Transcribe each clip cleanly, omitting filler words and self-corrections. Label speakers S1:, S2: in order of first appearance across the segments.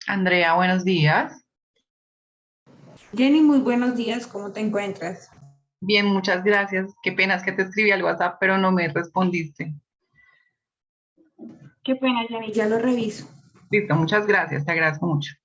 S1: Andrea, buenos días.
S2: Jenny, muy buenos días, ¿cómo te encuentras?
S1: Bien, muchas gracias. Qué pena es que te escribí al WhatsApp, pero no me respondiste.
S2: Qué pena, Jenny, ya lo reviso.
S1: Listo, muchas gracias, te agradezco mucho.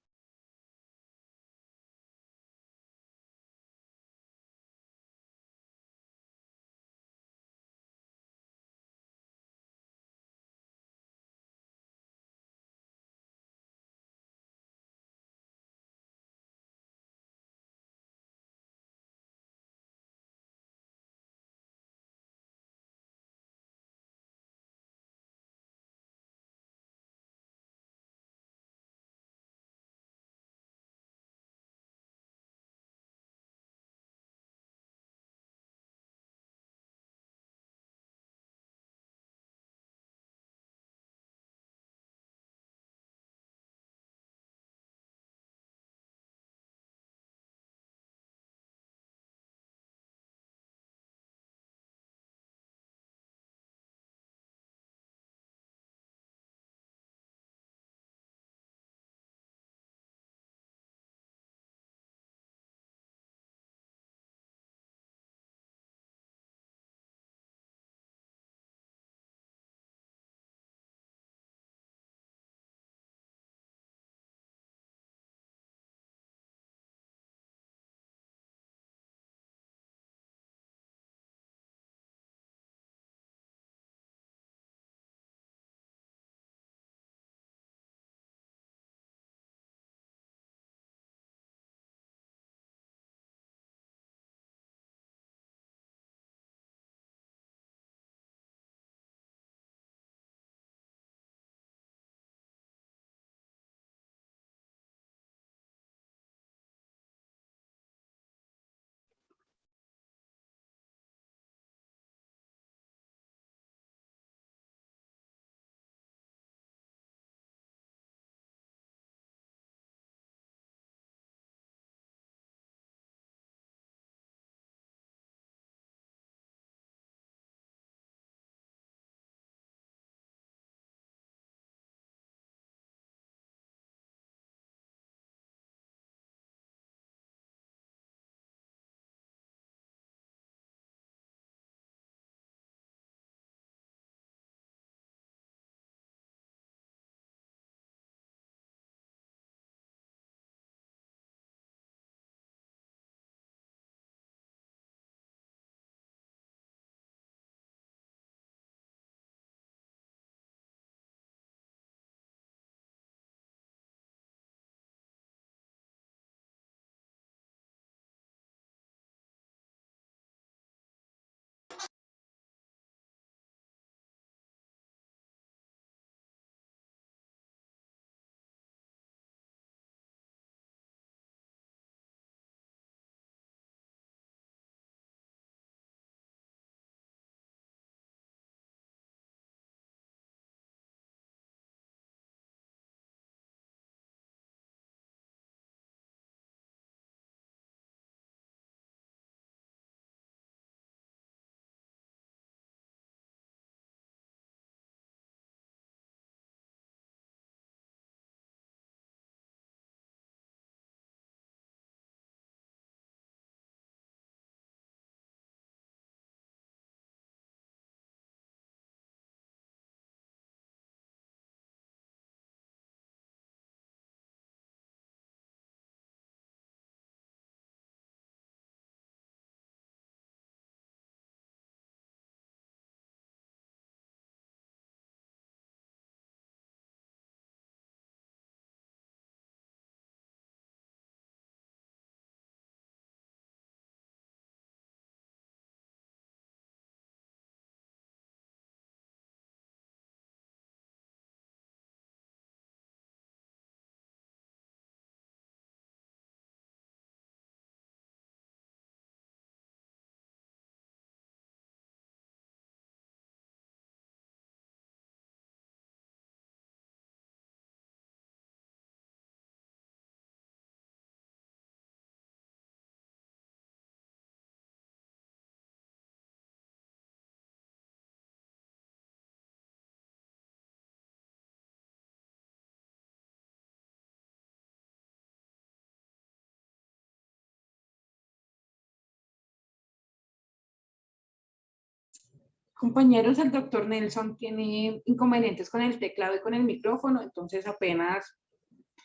S2: Compañeros, el doctor Nelson tiene inconvenientes con el teclado y con el micrófono, entonces apenas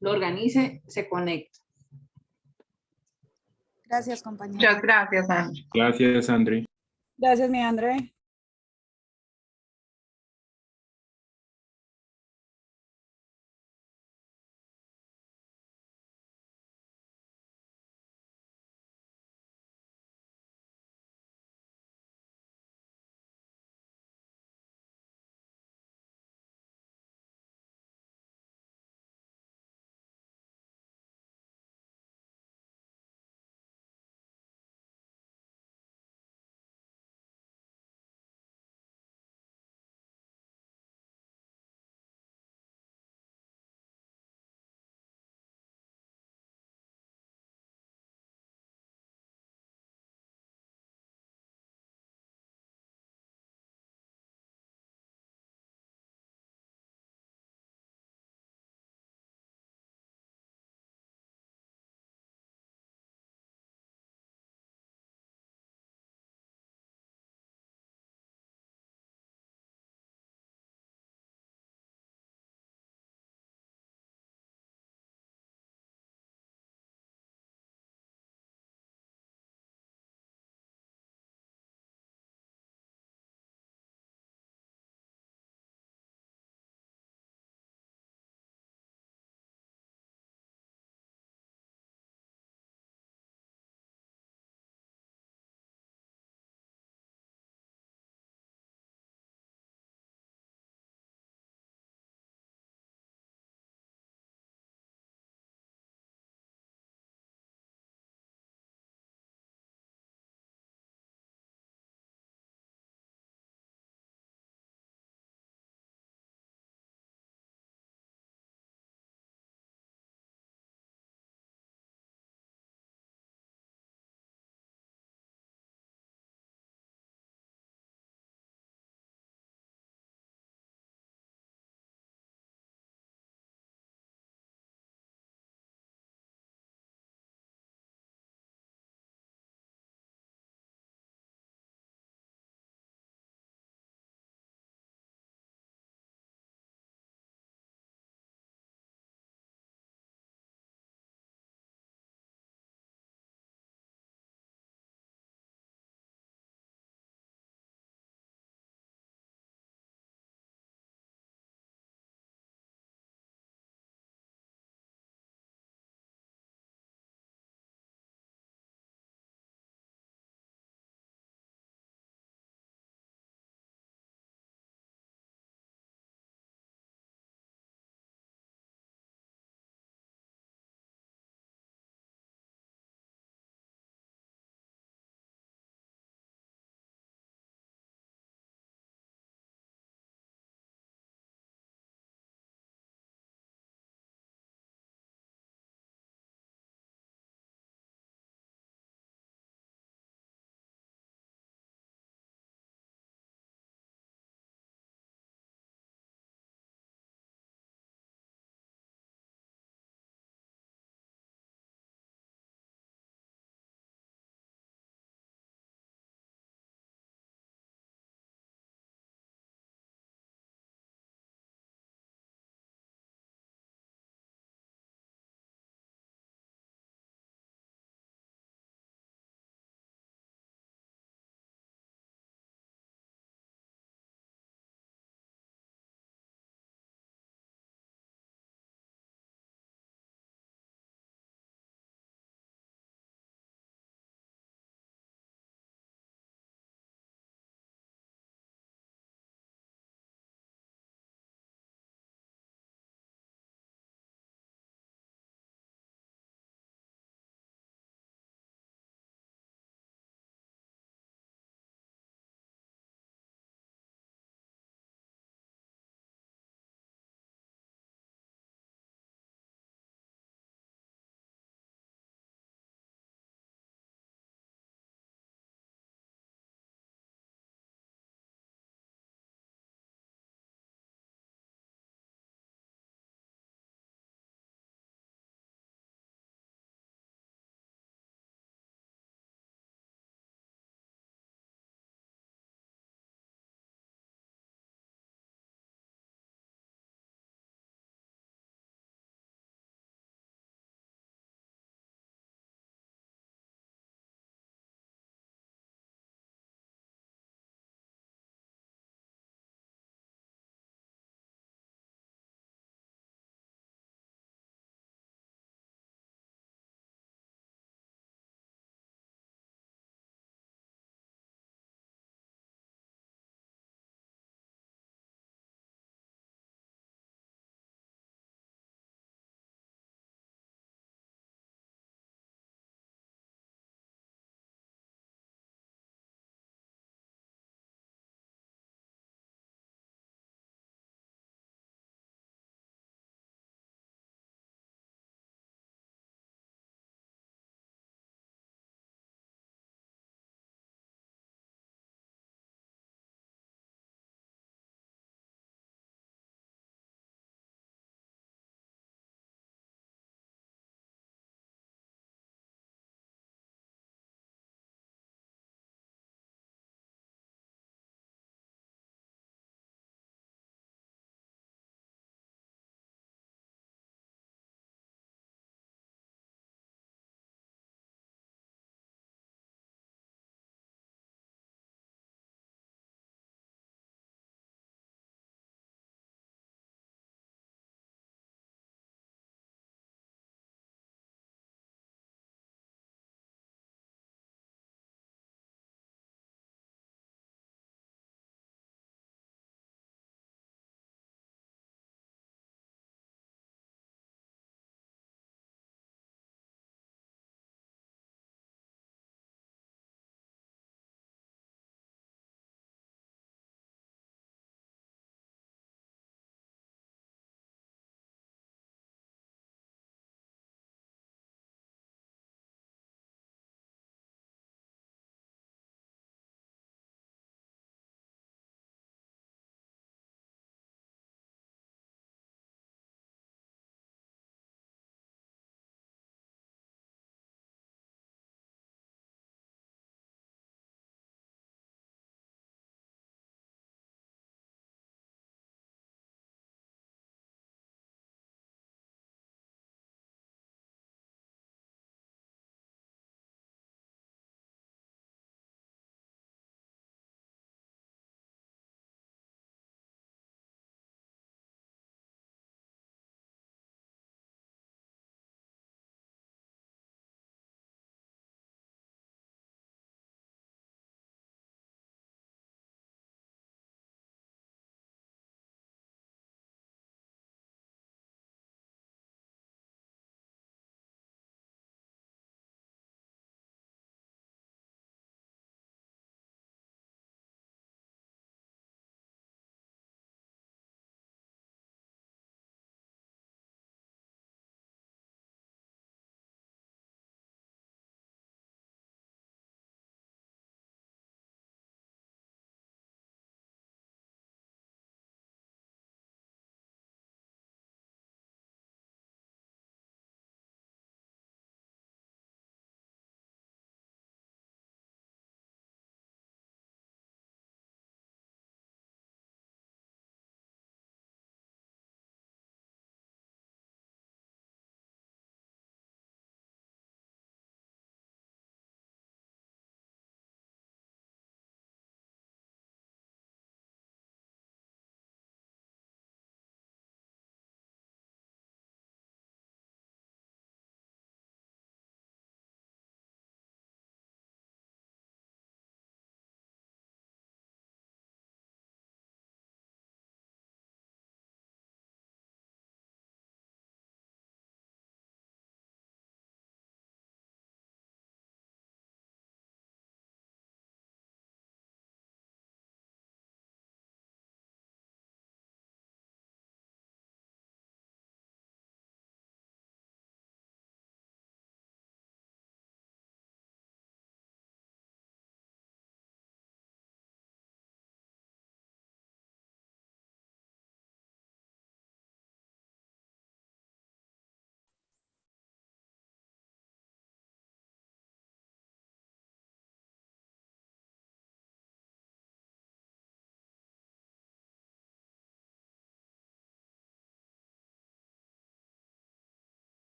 S2: lo organice, se conecta.
S3: Gracias, compañero.
S1: Muchas gracias, André.
S4: Gracias, André.
S3: Gracias, mi André.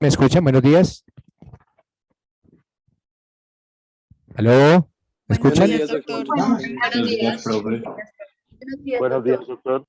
S4: ¿Me escuchan? Buenos días. ¿Aló? ¿Me
S3: Buenos
S4: escuchan?
S3: días, doctor.
S1: Buenos
S5: días, profe.
S6: Buenos días, doctor.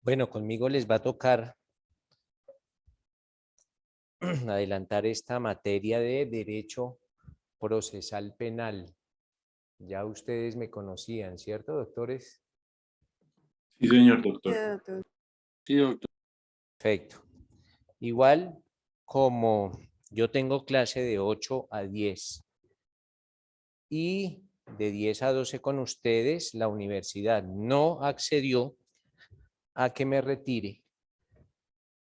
S4: Bueno, conmigo les va a tocar adelantar esta materia de Derecho Procesal Penal. Ya ustedes me conocían, ¿cierto, doctores?
S5: Sí, señor
S3: Sí,
S5: doctor.
S3: doctor.
S6: Sí, doctor.
S4: Perfecto. Igual como yo tengo clase de 8 a 10 y de 10 a 12 con ustedes, la universidad no accedió a que me retire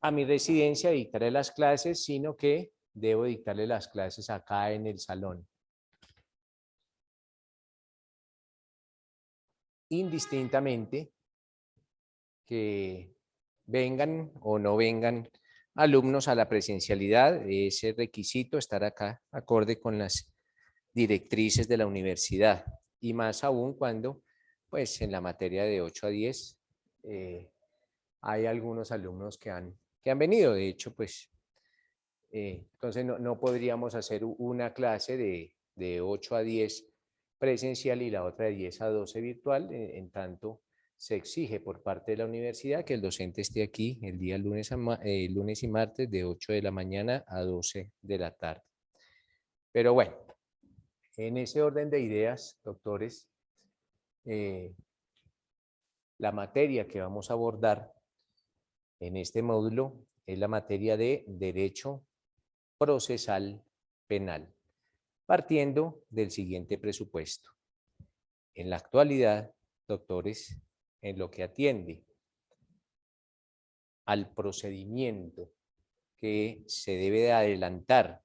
S4: a mi residencia a dictarle las clases, sino que debo dictarle las clases acá en el salón. Indistintamente que vengan o no vengan alumnos a la presencialidad, ese requisito estar acá acorde con las directrices de la universidad y más aún cuando pues en la materia de 8 a 10 hay algunos alumnos que han venido, de hecho pues entonces no podríamos hacer una clase de 8 a 10 presencial y la otra de 10 a 12 virtual, en tanto se exige por parte de la universidad que el docente esté aquí el día lunes, lunes y martes de 8 de la mañana a 12 de la tarde. Pero bueno, en ese orden de ideas, doctores, la materia que vamos a abordar en este módulo es la materia de Derecho Procesal Penal, partiendo del siguiente presupuesto. En la actualidad, doctores, en lo que atiende al procedimiento que se debe de adelantar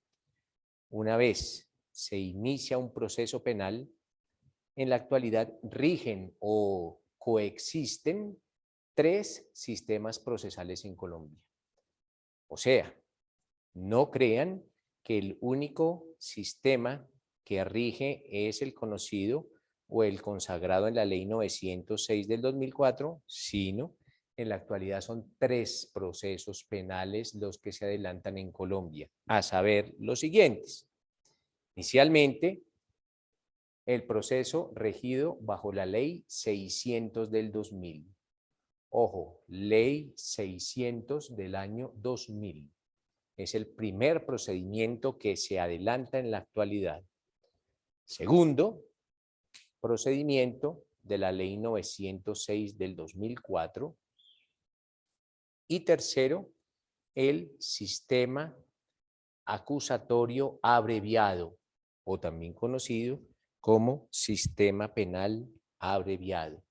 S4: una vez se inicia un proceso penal, en la actualidad rigen o coexisten 3 sistemas procesales en Colombia. O sea, no crean que el único sistema que rige es el conocido o el consagrado en la Ley 906 del 2004, sino en la actualidad son 3 procesos penales los que se adelantan en Colombia, a saber los siguientes. Inicialmente, el proceso regido bajo la Ley 600 del 2000. Ojo, Ley 600 del año 2000. Es el primer procedimiento que se adelanta en la actualidad. Segundo, procedimiento de la Ley 906 del 2004. Y tercero, el sistema acusatorio abreviado, o también conocido como sistema penal abreviado.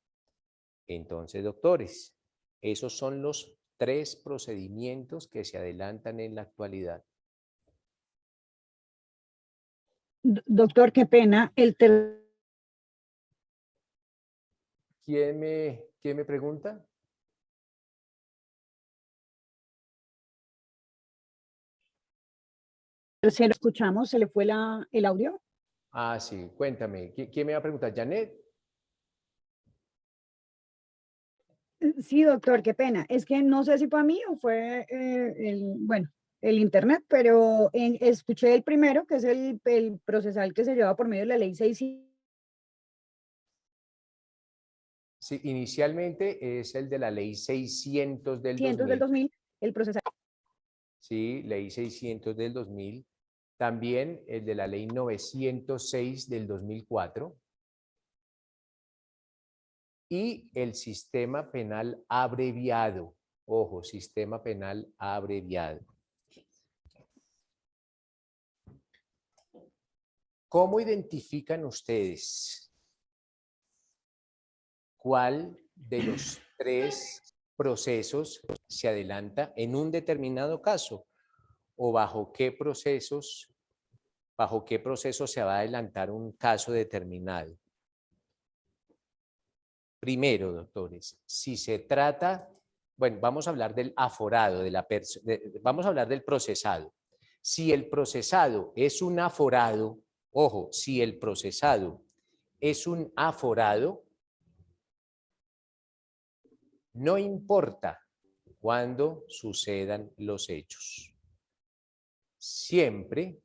S4: Entonces, doctores, esos son los 3 procedimientos que se adelantan en la actualidad.
S3: Doctor, qué pena.
S4: ¿Quién me pregunta?
S3: Tercero escuchamos, ¿se le fue el audio?
S4: Ah, sí, cuéntame. ¿Quién me va a preguntar? ¿Janet?
S3: Sí, doctor, qué pena. Es que no sé si fue a mí o fue el internet, pero escuché el primero, que es el procesal que se lleva por medio de la ley 600.
S4: Sí, inicialmente es el de la Ley 600 del
S3: Del
S4: 2000.
S3: 2000, el procesal.
S4: Sí, Ley 600 del 2000. También el de la Ley 906 del 2004. Y el sistema penal abreviado. Ojo, sistema penal abreviado. ¿Cómo identifican ustedes cuál de los 3 procesos se adelanta en un determinado caso o bajo qué proceso se va a adelantar un caso determinado. Primero, doctores, si se trata, bueno, vamos a hablar del aforado, vamos a hablar del procesado. Si el procesado es un aforado, ojo, si el procesado es un aforado, no importa cuándo sucedan los hechos. Siempre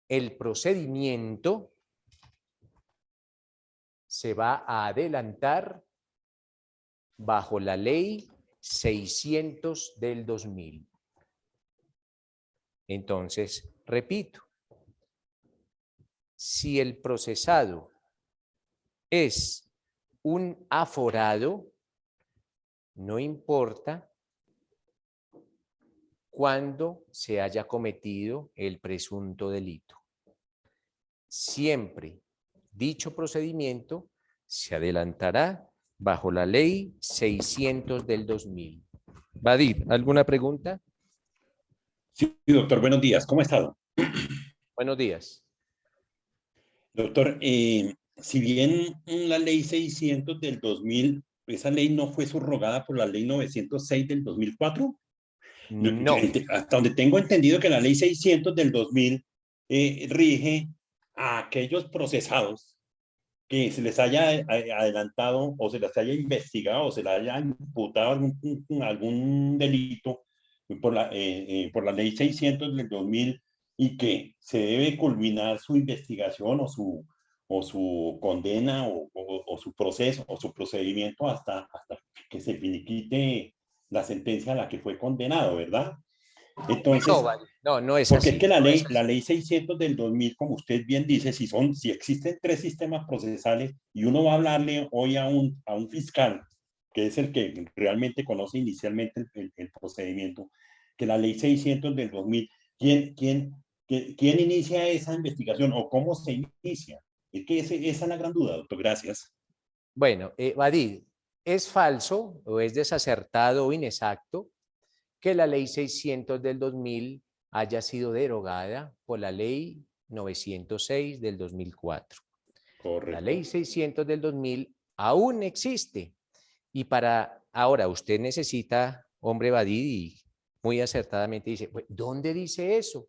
S4: el procedimiento se va a adelantar bajo la ley 600 del 2000. Entonces, repito, si el procesado es un aforado, no importa cuándo se haya cometido el presunto delito. Siempre dicho procedimiento se adelantará bajo la ley 600 del 2000. Badir, ¿alguna pregunta?
S7: Sí, doctor, buenos días. ¿Cómo ha estado?
S4: Buenos días.
S7: Doctor, si bien la ley 600 del 2000, esa ley no fue subrogada por la ley 906 del 2004.
S4: No.
S7: Hasta donde tengo entendido que la ley 600 del 2000 rige a aquellos procesados que se les haya adelantado o se les haya investigado o se les haya imputado algún delito por la ley 600 del 2000 y que se debe culminar su investigación o su condena o su proceso o su procedimiento hasta que se finiquite la sentencia a la que fue condenado, ¿verdad? Entonces,
S4: no es
S7: porque
S4: así.
S7: es que la ley 600 del 2000, como usted bien dice, si existen 3 sistemas procesales y uno va a hablarle hoy a un fiscal, que es el que realmente conoce inicialmente el procedimiento, que la ley 600 del 2000, ¿quién inicia esa investigación o cómo se inicia? Es que esa es la gran duda, doctor. Gracias.
S4: Bueno, Badir, ¿es falso o es desacertado o inexacto que la ley 600 del 2000 haya sido derogada por la ley 906 del 2004?
S7: Correcto.
S4: La ley 600 del 2000 aún existe. Y ahora usted necesita, hombre, Badir, y muy acertadamente dice, ¿dónde dice eso?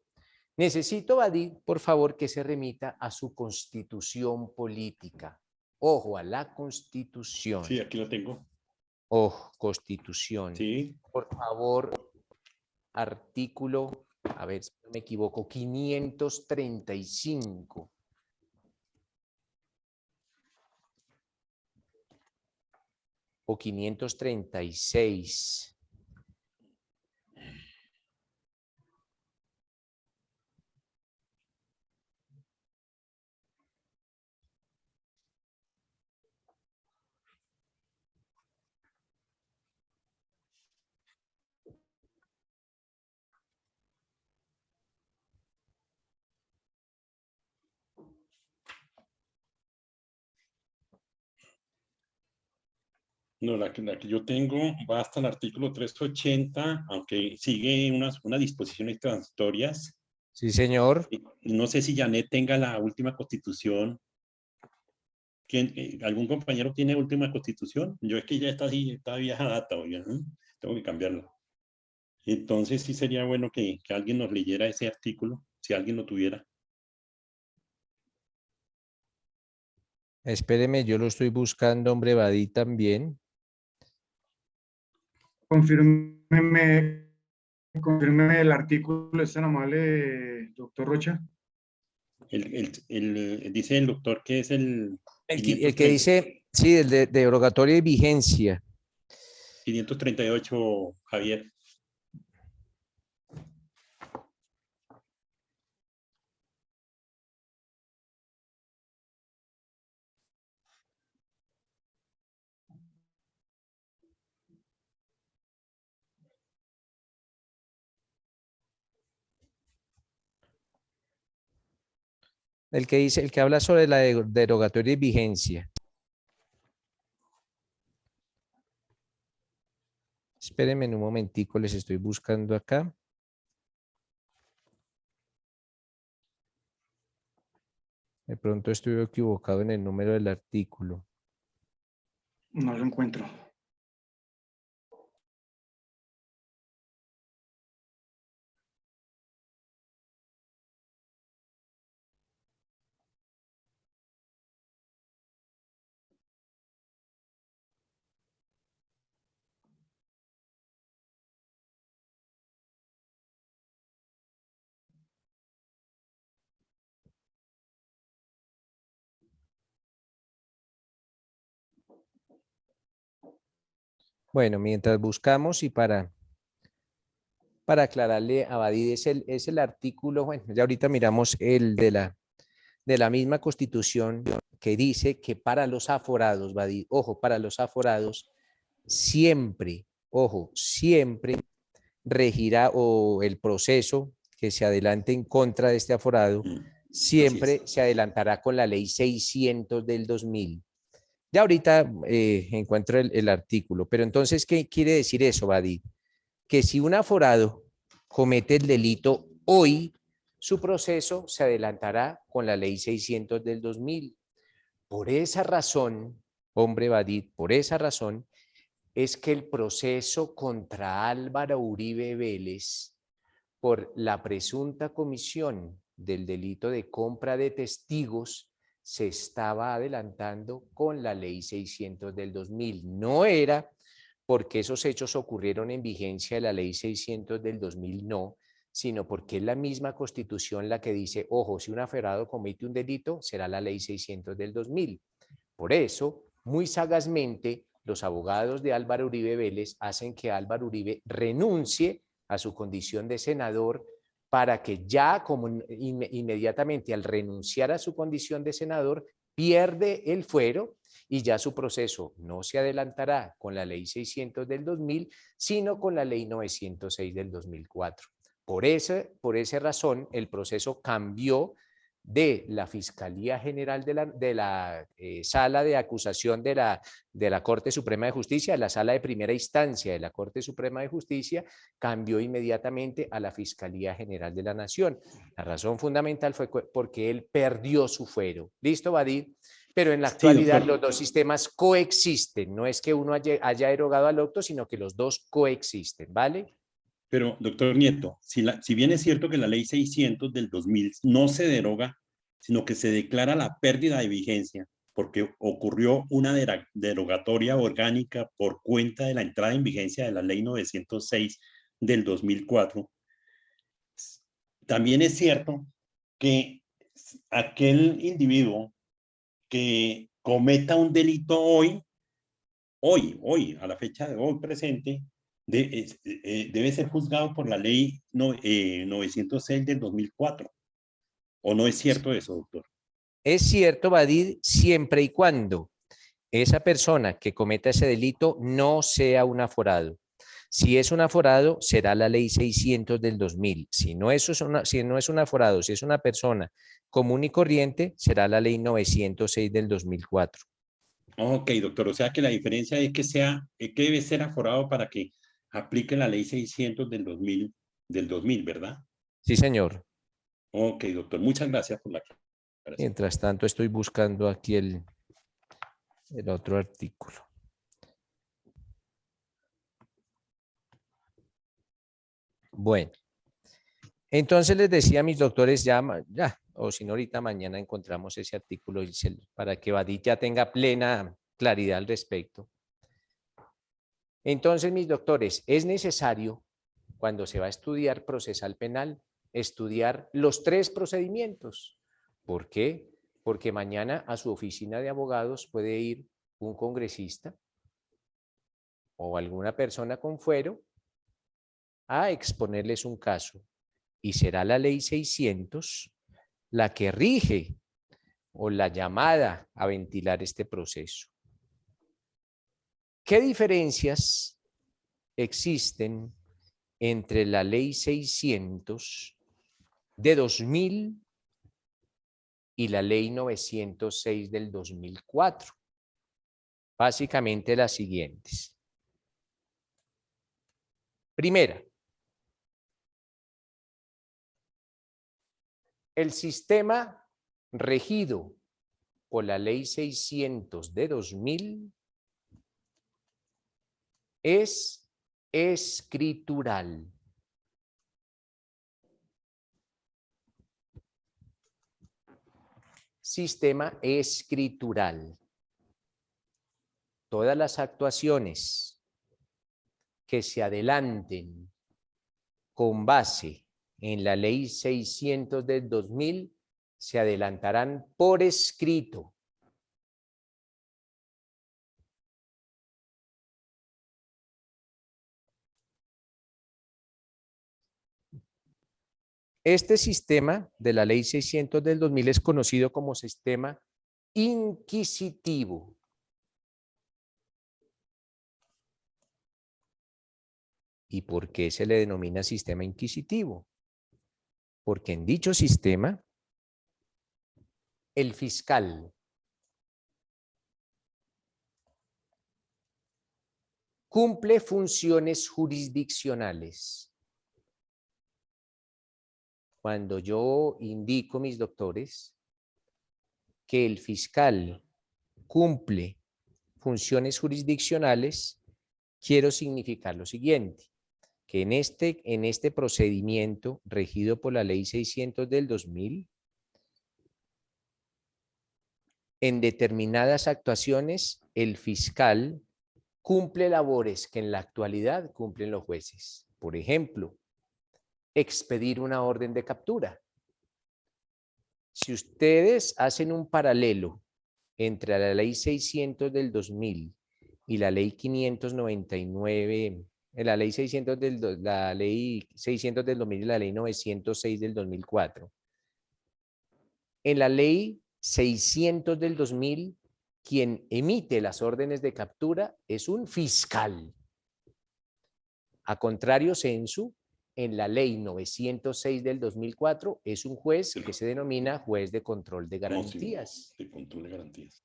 S4: Necesito, Badir, por favor, que se remita a su constitución política. Ojo, a la constitución.
S7: Sí, aquí lo tengo.
S4: Ojo, constitución.
S7: Sí.
S4: Por favor, artículo, a ver si no me equivoco, 535. O 536.
S7: No, la que yo tengo va hasta el artículo 380, aunque sigue unas disposiciones transitorias.
S4: Sí, señor.
S7: No sé si Janet tenga la última constitución. ¿Algún compañero tiene última constitución? Yo es que ya está así, está vieja data, oiga, ¿no? Tengo que cambiarla. Entonces sí sería bueno que alguien nos leyera ese artículo, si alguien lo tuviera.
S4: Espéreme, yo lo estoy buscando, hombre, Badí también.
S8: Confírmeme el artículo, ¿es tan amable, doctor Rocha?
S7: Dice el doctor que es el
S4: que dice, sí, el de derogatoria y vigencia.
S7: 538, Javier.
S4: El que habla sobre la derogatoria y vigencia. Espérenme un momentico, les estoy buscando acá. De pronto estoy equivocado en el número del artículo.
S8: No lo encuentro.
S4: Bueno, mientras buscamos y para aclararle a Badid, es el artículo, bueno, ya ahorita miramos el de la misma Constitución que dice que para los aforados, Badid, ojo, para los aforados, siempre, ojo, siempre regirá o el proceso que se adelante en contra de este aforado, siempre se adelantará con la ley 600 del 2000. Ya ahorita encuentro el artículo, pero entonces, ¿qué quiere decir eso, Badid? Que si un aforado comete el delito hoy, su proceso se adelantará con la ley 600 del 2000. Por esa razón, hombre Badid, por esa razón, es que el proceso contra Álvaro Uribe Vélez por la presunta comisión del delito de compra de testigos se estaba adelantando con la ley 600 del 2000. No era porque esos hechos ocurrieron en vigencia de la ley 600 del 2000, no, sino porque es la misma Constitución la que dice, ojo, si un aferrado comete un delito, será la ley 600 del 2000. Por eso, muy sagazmente, los abogados de Álvaro Uribe Vélez hacen que Álvaro Uribe renuncie a su condición de senador para que ya como inmediatamente al renunciar a su condición de senador pierde el fuero y ya su proceso no se adelantará con la ley 600 del 2000, sino con la ley 906 del 2004. Por esa razón, el proceso cambió de la Fiscalía General de la Sala de Acusación de la Corte Suprema de Justicia, a la Sala de Primera Instancia de la Corte Suprema de Justicia, cambió inmediatamente a la Fiscalía General de la Nación. La razón fundamental fue porque él perdió su fuero. ¿Listo, Badid? Pero en la actualidad los dos sistemas coexisten. No es que uno haya derogado al otro, sino que los dos coexisten, ¿vale?
S7: Pero, doctor Nieto, si bien es cierto que la ley 600 del 2000 no se deroga, sino que se declara la pérdida de vigencia, porque ocurrió una derogatoria orgánica por cuenta de la entrada en vigencia de la ley 906 del 2004, también es cierto que aquel individuo que cometa un delito hoy, a la fecha de hoy presente, debe ser juzgado por la ley 906 del 2004. ¿O no es cierto eso, doctor?
S4: Es cierto, Badid, siempre y cuando esa persona que cometa ese delito no sea un aforado. Si es un aforado, será la ley 600 del 2000. Si no es un aforado, si es una persona común y corriente, será la ley 906 del 2004.
S7: Ok, doctor. O sea que la diferencia es que debe ser aforado para que aplique la ley 600 del 2000, ¿verdad?
S4: Sí, señor.
S7: Ok, doctor. Muchas gracias por la aclaración.
S4: Mientras tanto, estoy buscando aquí el otro artículo. Bueno, entonces les decía a mis doctores, ya o si no ahorita mañana encontramos ese artículo para que Badid ya tenga plena claridad al respecto. Entonces, mis doctores, es necesario, cuando se va a estudiar procesal penal, estudiar los 3 procedimientos. ¿Por qué? Porque mañana a su oficina de abogados puede ir un congresista o alguna persona con fuero a exponerles un caso y será la ley 600 la que rige o la llamada a ventilar este proceso. ¿Qué diferencias existen entre la ley 600 de 2000 y la ley 906 del 2004? Básicamente las siguientes. Primera, el sistema regido por la Ley 600 de 2000 es escritural. Sistema escritural. Todas las actuaciones que se adelanten con base en la Ley 600 del 2000 se adelantarán por escrito. Este sistema de la Ley 600 del 2000 es conocido como sistema inquisitivo. ¿Y por qué se le denomina sistema inquisitivo? Porque en dicho sistema, el fiscal cumple funciones jurisdiccionales. Cuando yo indico, mis doctores, que el fiscal cumple funciones jurisdiccionales, quiero significar lo siguiente, que en este procedimiento regido por la Ley 600 del 2000, en determinadas actuaciones, el fiscal cumple labores que en la actualidad cumplen los jueces. Por ejemplo, expedir una orden de captura. Si ustedes hacen un paralelo entre la Ley 600 del 2000 y la Ley 599, la Ley 600 del 2000 y la Ley 906 del 2004. En la Ley 600 del 2000, quien emite las órdenes de captura es un fiscal. A contrario sensu, en la Ley 906 del 2004 es un juez que se denomina juez de control de garantías.
S7: De control de garantías.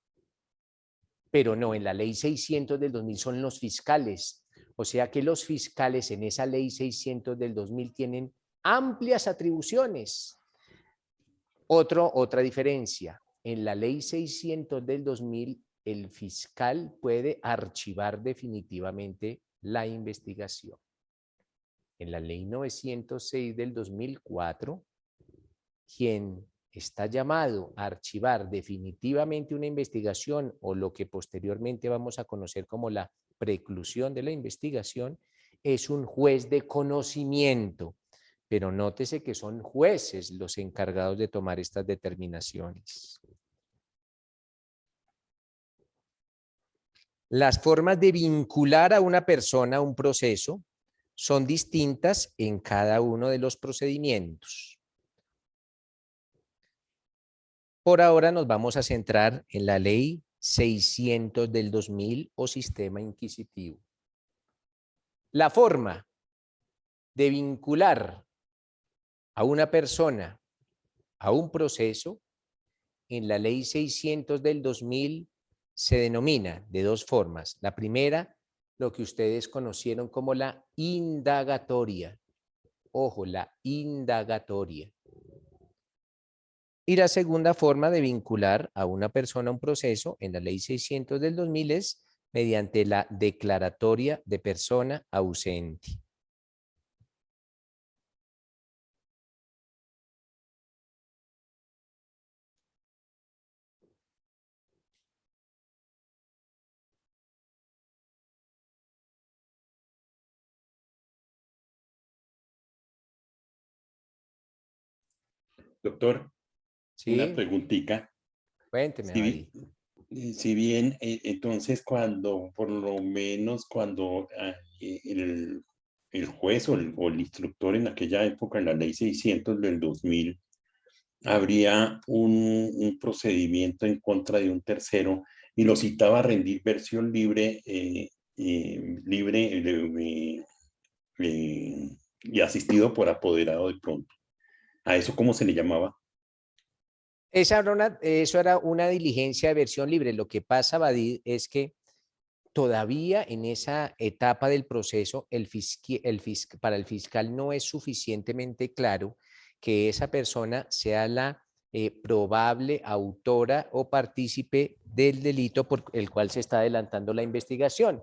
S4: Pero no, en la Ley 600 del 2000 son los fiscales. O sea que los fiscales en esa Ley 600 del 2000 tienen amplias atribuciones. Otra diferencia. En la Ley 600 del 2000, el fiscal puede archivar definitivamente la investigación. En la Ley 906 del 2004, quien está llamado a archivar definitivamente una investigación o lo que posteriormente vamos a conocer como la preclusión de la investigación, es un juez de conocimiento. Pero nótese que son jueces los encargados de tomar estas determinaciones. Las formas de vincular a una persona a un proceso son distintas en cada uno de los procedimientos. Por ahora nos vamos a centrar en la Ley 600 del 2000 o sistema inquisitivo. La forma de vincular a una persona a un proceso en la Ley 600 del 2000 se denomina de dos formas. La primera, lo que ustedes conocieron como la indagatoria. Ojo, la indagatoria. Y la segunda forma de vincular a una persona a un proceso en la Ley 600 del 2000 es mediante la declaratoria de persona ausente.
S7: Doctor,
S4: ¿Sí?
S7: una preguntita.
S4: Cuénteme,
S7: Si bien, entonces, por lo menos cuando el juez o el instructor en aquella época, en la Ley 600 del 2000, habría un procedimiento en contra de un tercero y lo citaba a rendir versión libre, y asistido por apoderado de pronto. ¿A eso cómo se le llamaba?
S4: Eso era una diligencia de versión libre. Lo que pasa, Badid, es que todavía en esa etapa del proceso, para el fiscal no es suficientemente claro que esa persona sea la probable autora o partícipe del delito por el cual se está adelantando la investigación.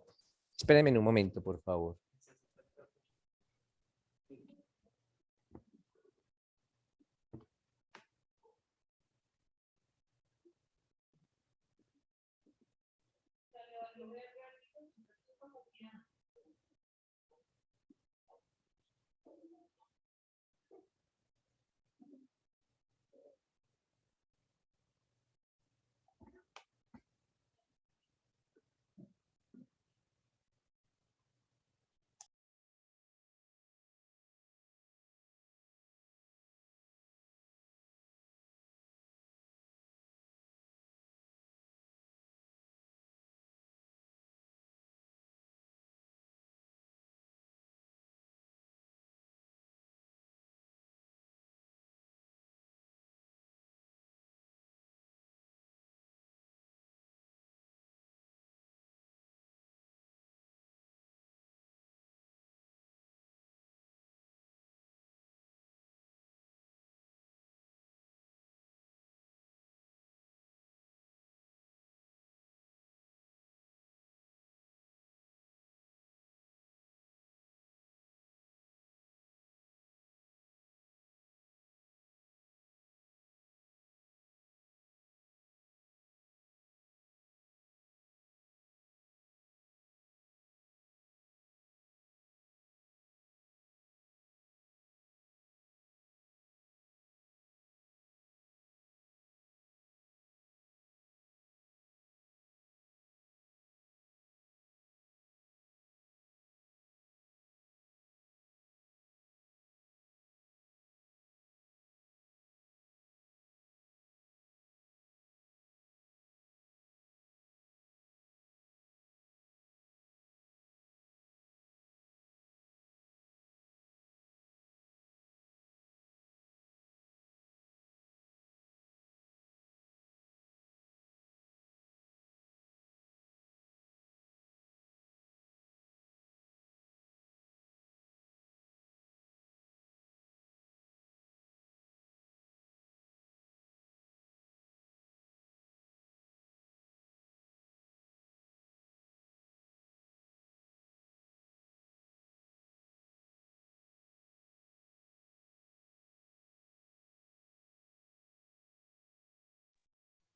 S4: Espérenme un momento, por favor.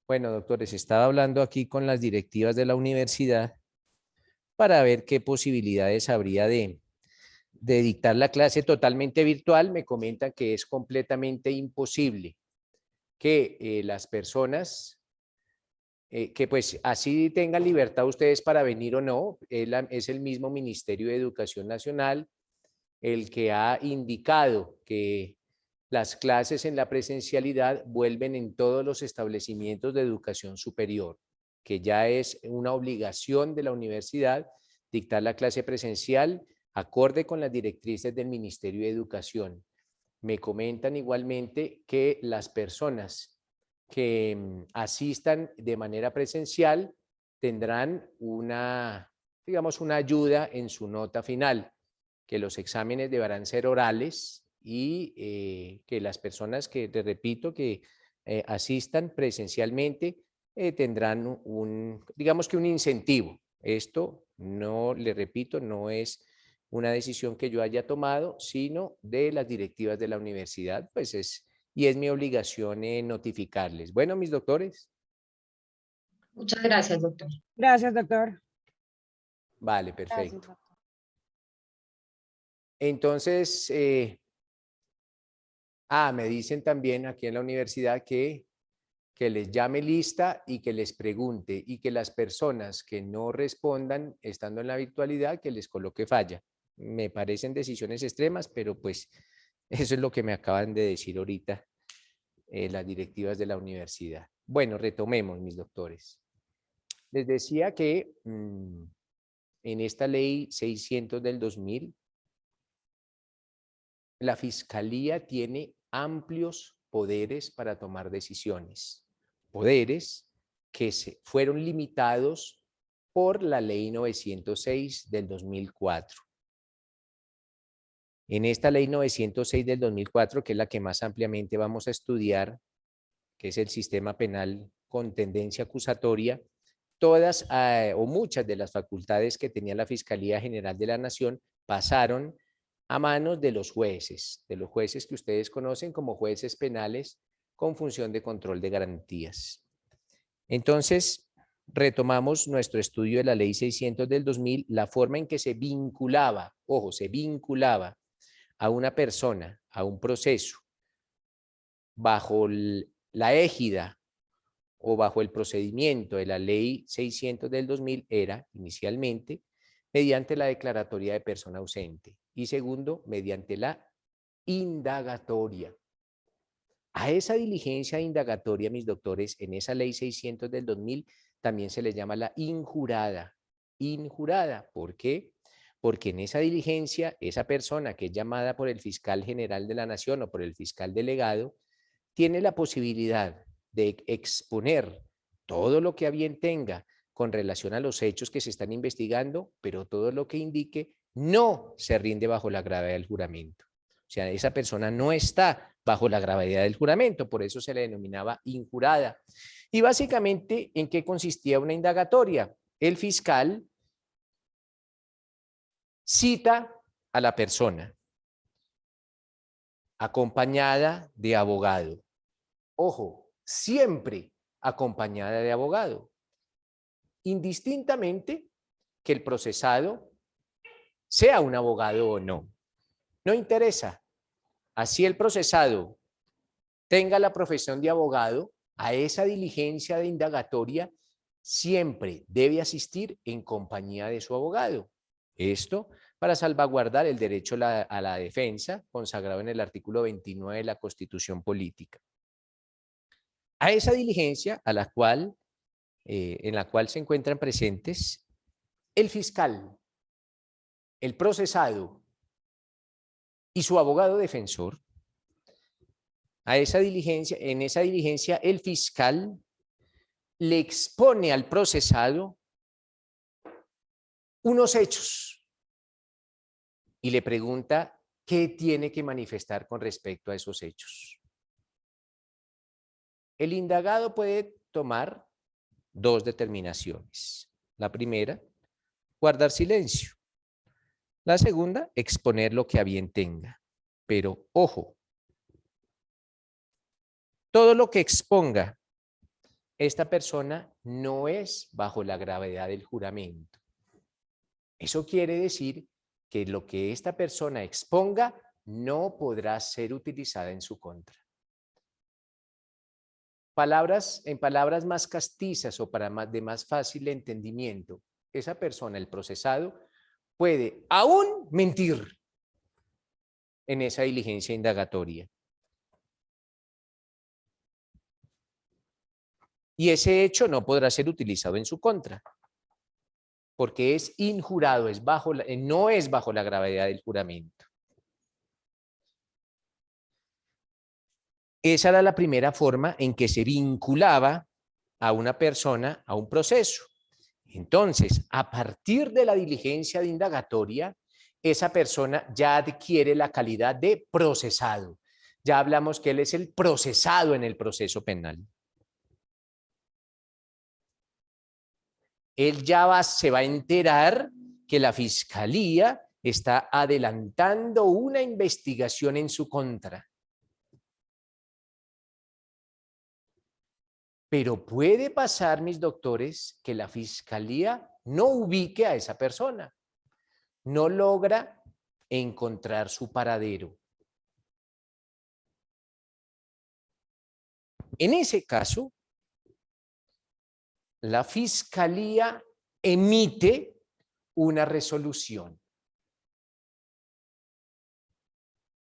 S4: Bueno, doctores, estaba hablando aquí con las directivas de la universidad para ver qué posibilidades habría de dictar la clase totalmente virtual. Me comentan que es completamente imposible que las personas, que pues así tengan libertad ustedes para venir o no, es el mismo Ministerio de Educación Nacional el que ha indicado que las clases en la presencialidad vuelven en todos los establecimientos de educación superior, que ya es una obligación de la universidad dictar la clase presencial acorde con las directrices del Ministerio de Educación. Me comentan igualmente que las personas que asistan de manera presencial tendrán digamos, una ayuda en su nota final, que los exámenes deberán ser orales y que las personas que, te repito, que asistan presencialmente tendrán digamos que un incentivo. Esto, no, le repito, no es una decisión que yo haya tomado, sino de las directivas de la universidad, pues y es mi obligación notificarles. Bueno, mis doctores.
S9: Muchas gracias, doctor.
S3: Gracias, doctor.
S4: Vale, perfecto.
S3: Gracias, doctor.
S4: Entonces, me dicen también aquí en la universidad que les llame lista y que les pregunte y que las personas que no respondan estando en la virtualidad, que les coloque falla. Me parecen decisiones extremas, pero pues eso es lo que me acaban de decir ahorita las directivas de la universidad. Bueno, retomemos, mis doctores. Les decía que en esta ley 600 del 2000, la Fiscalía tiene amplios poderes para tomar decisiones. Poderes que fueron limitados por la Ley 906 del 2004. En esta Ley 906 del 2004, que es la que más ampliamente vamos a estudiar, que es el sistema penal con tendencia acusatoria, todas o muchas de las facultades que tenía la Fiscalía General de la Nación pasaron a manos de los jueces que ustedes conocen como jueces penales con función de control de garantías. Entonces, retomamos nuestro estudio de la Ley 600 del 2000, la forma en que se vinculaba, ojo, se vinculaba a una persona, a un proceso, bajo la égida o bajo el procedimiento de la Ley 600 del 2000 era, inicialmente, mediante la declaratoria de persona ausente y segundo, mediante la indagatoria. A esa diligencia indagatoria, mis doctores, en esa Ley 600 del 2000 también se le llama la injurada. Injurada, ¿por qué? Porque en esa diligencia, esa persona que es llamada por el fiscal general de la Nación o por el fiscal delegado, tiene la posibilidad de exponer todo lo que a bien tenga con relación a los hechos que se están investigando, pero todo lo que indique no se rinde bajo la gravedad del juramento. O sea, esa persona no está bajo la gravedad del juramento, por eso se le denominaba injurada. Y básicamente, ¿en qué consistía una indagatoria? El fiscal cita a la persona acompañada de abogado. Ojo, siempre acompañada de abogado. Indistintamente que el procesado sea un abogado o no. No interesa. Así el procesado tenga la profesión de abogado, a esa diligencia de indagatoria siempre debe asistir en compañía de su abogado. Esto para salvaguardar el derecho a la defensa consagrado en el artículo 29 de la Constitución Política. A esa diligencia en la cual se encuentran presentes el fiscal, el procesado y su abogado defensor. En esa diligencia el fiscal le expone al procesado unos hechos y le pregunta qué tiene que manifestar con respecto a esos hechos. El indagado puede tomar dos determinaciones. La primera, guardar silencio. La segunda, exponer lo que a bien tenga. Pero, ojo, todo lo que exponga esta persona no es bajo la gravedad del juramento. Eso quiere decir que lo que esta persona exponga no podrá ser utilizada en su contra. En palabras más castizas o de más fácil entendimiento, esa persona, el procesado, puede aún mentir en esa diligencia indagatoria. Y ese hecho no podrá ser utilizado en su contra, porque es injurado, no es bajo la gravedad del juramento. Esa era la primera forma en que se vinculaba a una persona a un proceso. Entonces, a partir de la diligencia de indagatoria, esa persona ya adquiere la calidad de procesado. Ya hablamos que él es el procesado en el proceso penal. Él ya se va a enterar que la fiscalía está adelantando una investigación en su contra. Pero puede pasar, mis doctores, que la fiscalía no ubique a esa persona, no logra encontrar su paradero. En ese caso, la fiscalía emite una resolución.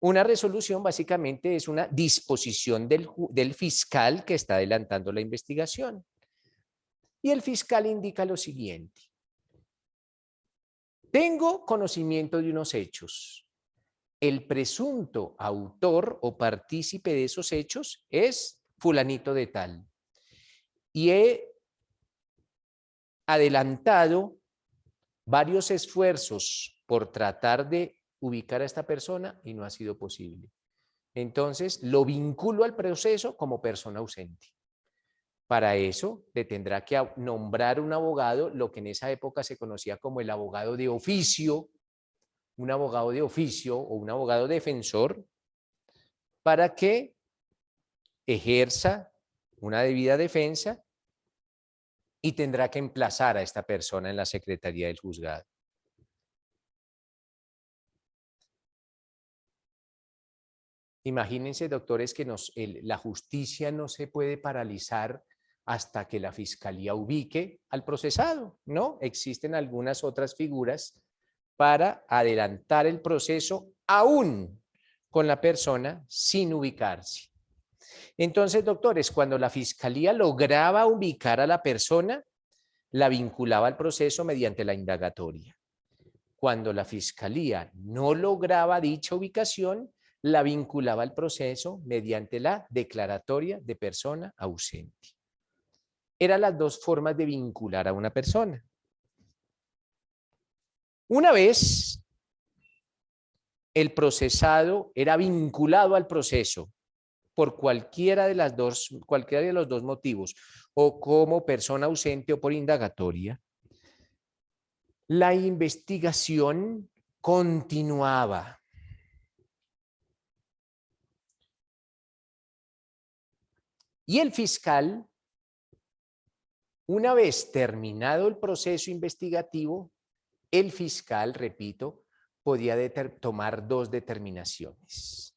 S4: Una resolución básicamente es una disposición del fiscal que está adelantando la investigación. Y el fiscal indica lo siguiente. Tengo conocimiento de unos hechos. El presunto autor o partícipe de esos hechos es fulanito de tal. Y he adelantado varios esfuerzos por tratar de ubicar a esta persona y no ha sido posible. Entonces, lo vinculo al proceso como persona ausente. Para eso, le tendrá que nombrar un abogado, lo que en esa época se conocía como el abogado de oficio, un abogado de oficio o un abogado defensor, para que ejerza una debida defensa y tendrá que emplazar a esta persona en la secretaría del juzgado. Imagínense, doctores, que la justicia no se puede paralizar hasta que la fiscalía ubique al procesado, ¿no? Existen algunas otras figuras para adelantar el proceso aún con la persona sin ubicarse. Entonces, doctores, cuando la fiscalía lograba ubicar a la persona, la vinculaba al proceso mediante la indagatoria. Cuando la fiscalía no lograba dicha ubicación, la vinculaba al proceso mediante la declaratoria de persona ausente. Eran las dos formas de vincular a una persona. Una vez el procesado era vinculado al proceso por cualquiera de los dos motivos, o como persona ausente o por indagatoria, la investigación continuaba. Y el fiscal, una vez terminado el proceso investigativo, el fiscal, repito, podía tomar dos determinaciones.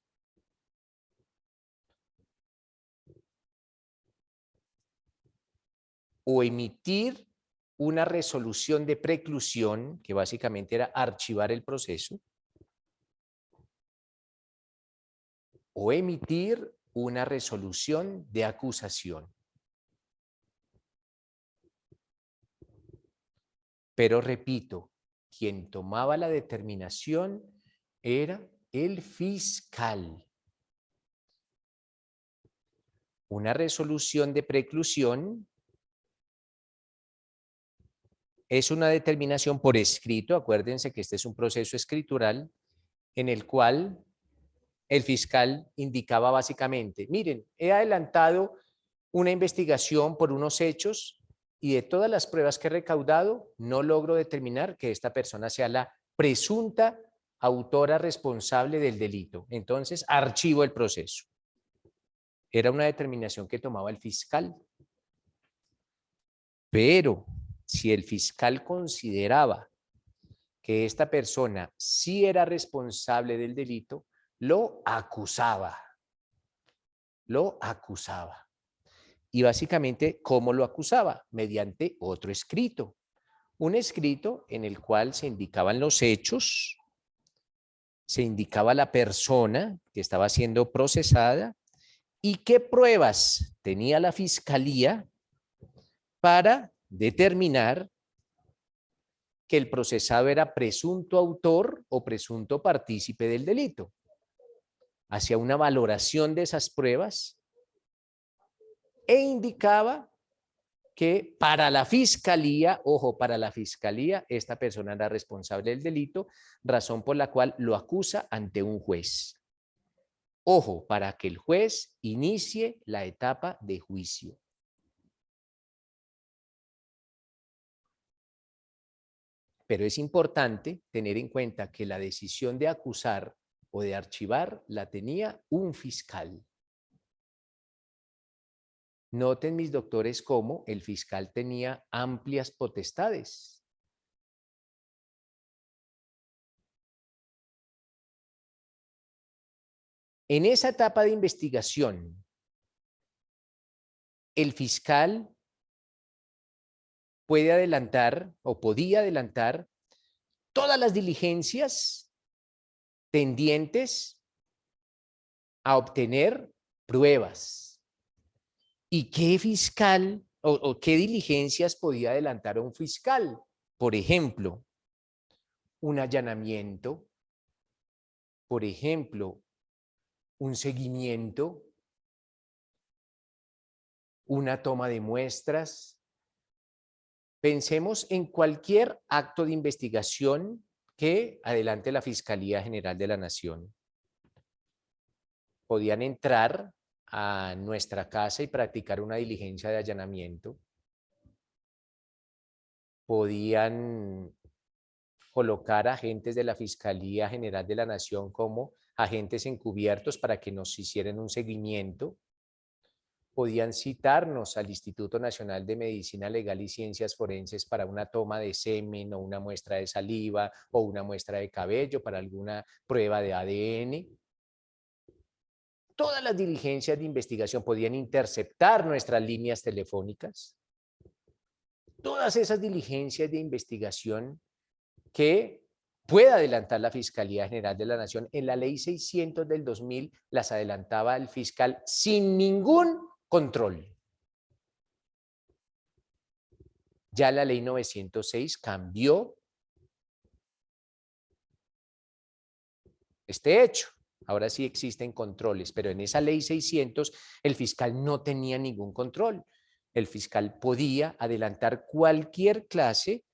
S4: O emitir una resolución de preclusión, que básicamente era archivar el proceso, o emitir una resolución de acusación. Pero repito, quien tomaba la determinación era el fiscal. Una resolución de preclusión es una determinación por escrito. Acuérdense que este es un proceso escritural en el cual el fiscal indicaba básicamente, miren, he adelantado una investigación por unos hechos y de todas las pruebas que he recaudado, no logro determinar que esta persona sea la presunta autora responsable del delito. Entonces, archivo el proceso. Era una determinación que tomaba el fiscal. Pero si el fiscal consideraba que esta persona sí era responsable del delito, lo acusaba. Lo acusaba. Y básicamente, ¿cómo lo acusaba? Mediante otro escrito. Un escrito en el cual se indicaban los hechos, se indicaba la persona que estaba siendo procesada y qué pruebas tenía la fiscalía para determinar que el procesado era presunto autor o presunto partícipe del delito. Hacía una valoración de esas pruebas e indicaba que para la fiscalía, ojo, para la fiscalía, esta persona era responsable del delito, razón por la cual lo acusa ante un juez. Ojo, para que el juez inicie la etapa de juicio. Pero es importante tener en cuenta que la decisión de acusar o de archivar la tenía un fiscal. Noten, mis doctores, cómo el fiscal tenía amplias potestades. En esa etapa de investigación, el fiscal puede adelantar o podía adelantar todas las diligencias tendientes a obtener pruebas. ¿Y qué fiscal o qué diligencias podía adelantar a un fiscal? Por ejemplo, un allanamiento, por ejemplo, un seguimiento, una toma de muestras, Pensemos en cualquier acto de investigación que adelante la Fiscalía General de la Nación. Podían entrar a nuestra casa y practicar una diligencia de allanamiento. Podían colocar agentes de la Fiscalía General de la Nación como agentes encubiertos para que nos hicieran un seguimiento. Podían citarnos al Instituto Nacional de Medicina Legal y Ciencias Forenses para una toma de semen o una muestra de saliva o una muestra de cabello para alguna prueba de ADN. Todas las diligencias de investigación podían interceptar nuestras líneas telefónicas. Todas esas diligencias de investigación que pueda adelantar la Fiscalía General de la Nación. En la Ley 600 del 2000 las adelantaba el fiscal sin ningún control. Ya la Ley 906 cambió este hecho. Ahora sí existen controles, pero en esa Ley 600 el fiscal no tenía ningún control. El fiscal podía adelantar cualquier clase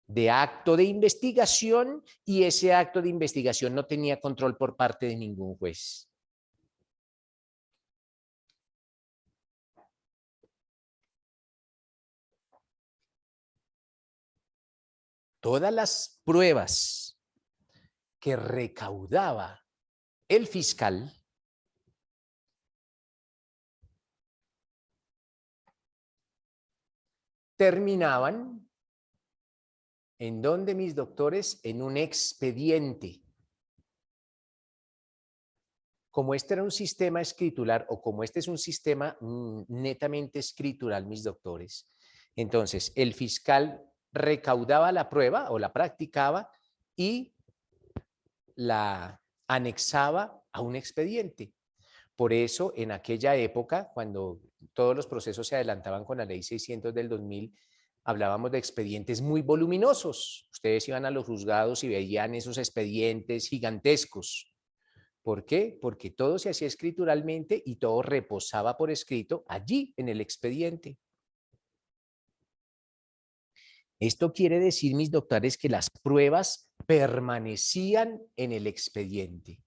S4: de acto de investigación y ese acto de investigación no tenía control por parte de ningún juez. Todas las pruebas que recaudaba el fiscal terminaban ¿en dónde, mis doctores? En un expediente. Como este era un sistema escritural o como este es un sistema netamente escritural, mis doctores, entonces el fiscal recaudaba la prueba o la practicaba y la anexaba a un expediente. Por eso, en aquella época, cuando todos los procesos se adelantaban con la Ley 600 del 2000, hablábamos de expedientes muy voluminosos. Ustedes iban a los juzgados y veían esos expedientes gigantescos. ¿Por qué? Porque todo se hacía escrituralmente y todo reposaba por escrito allí en el expediente. Esto quiere decir, mis doctores, que las pruebas permanecían en el expediente.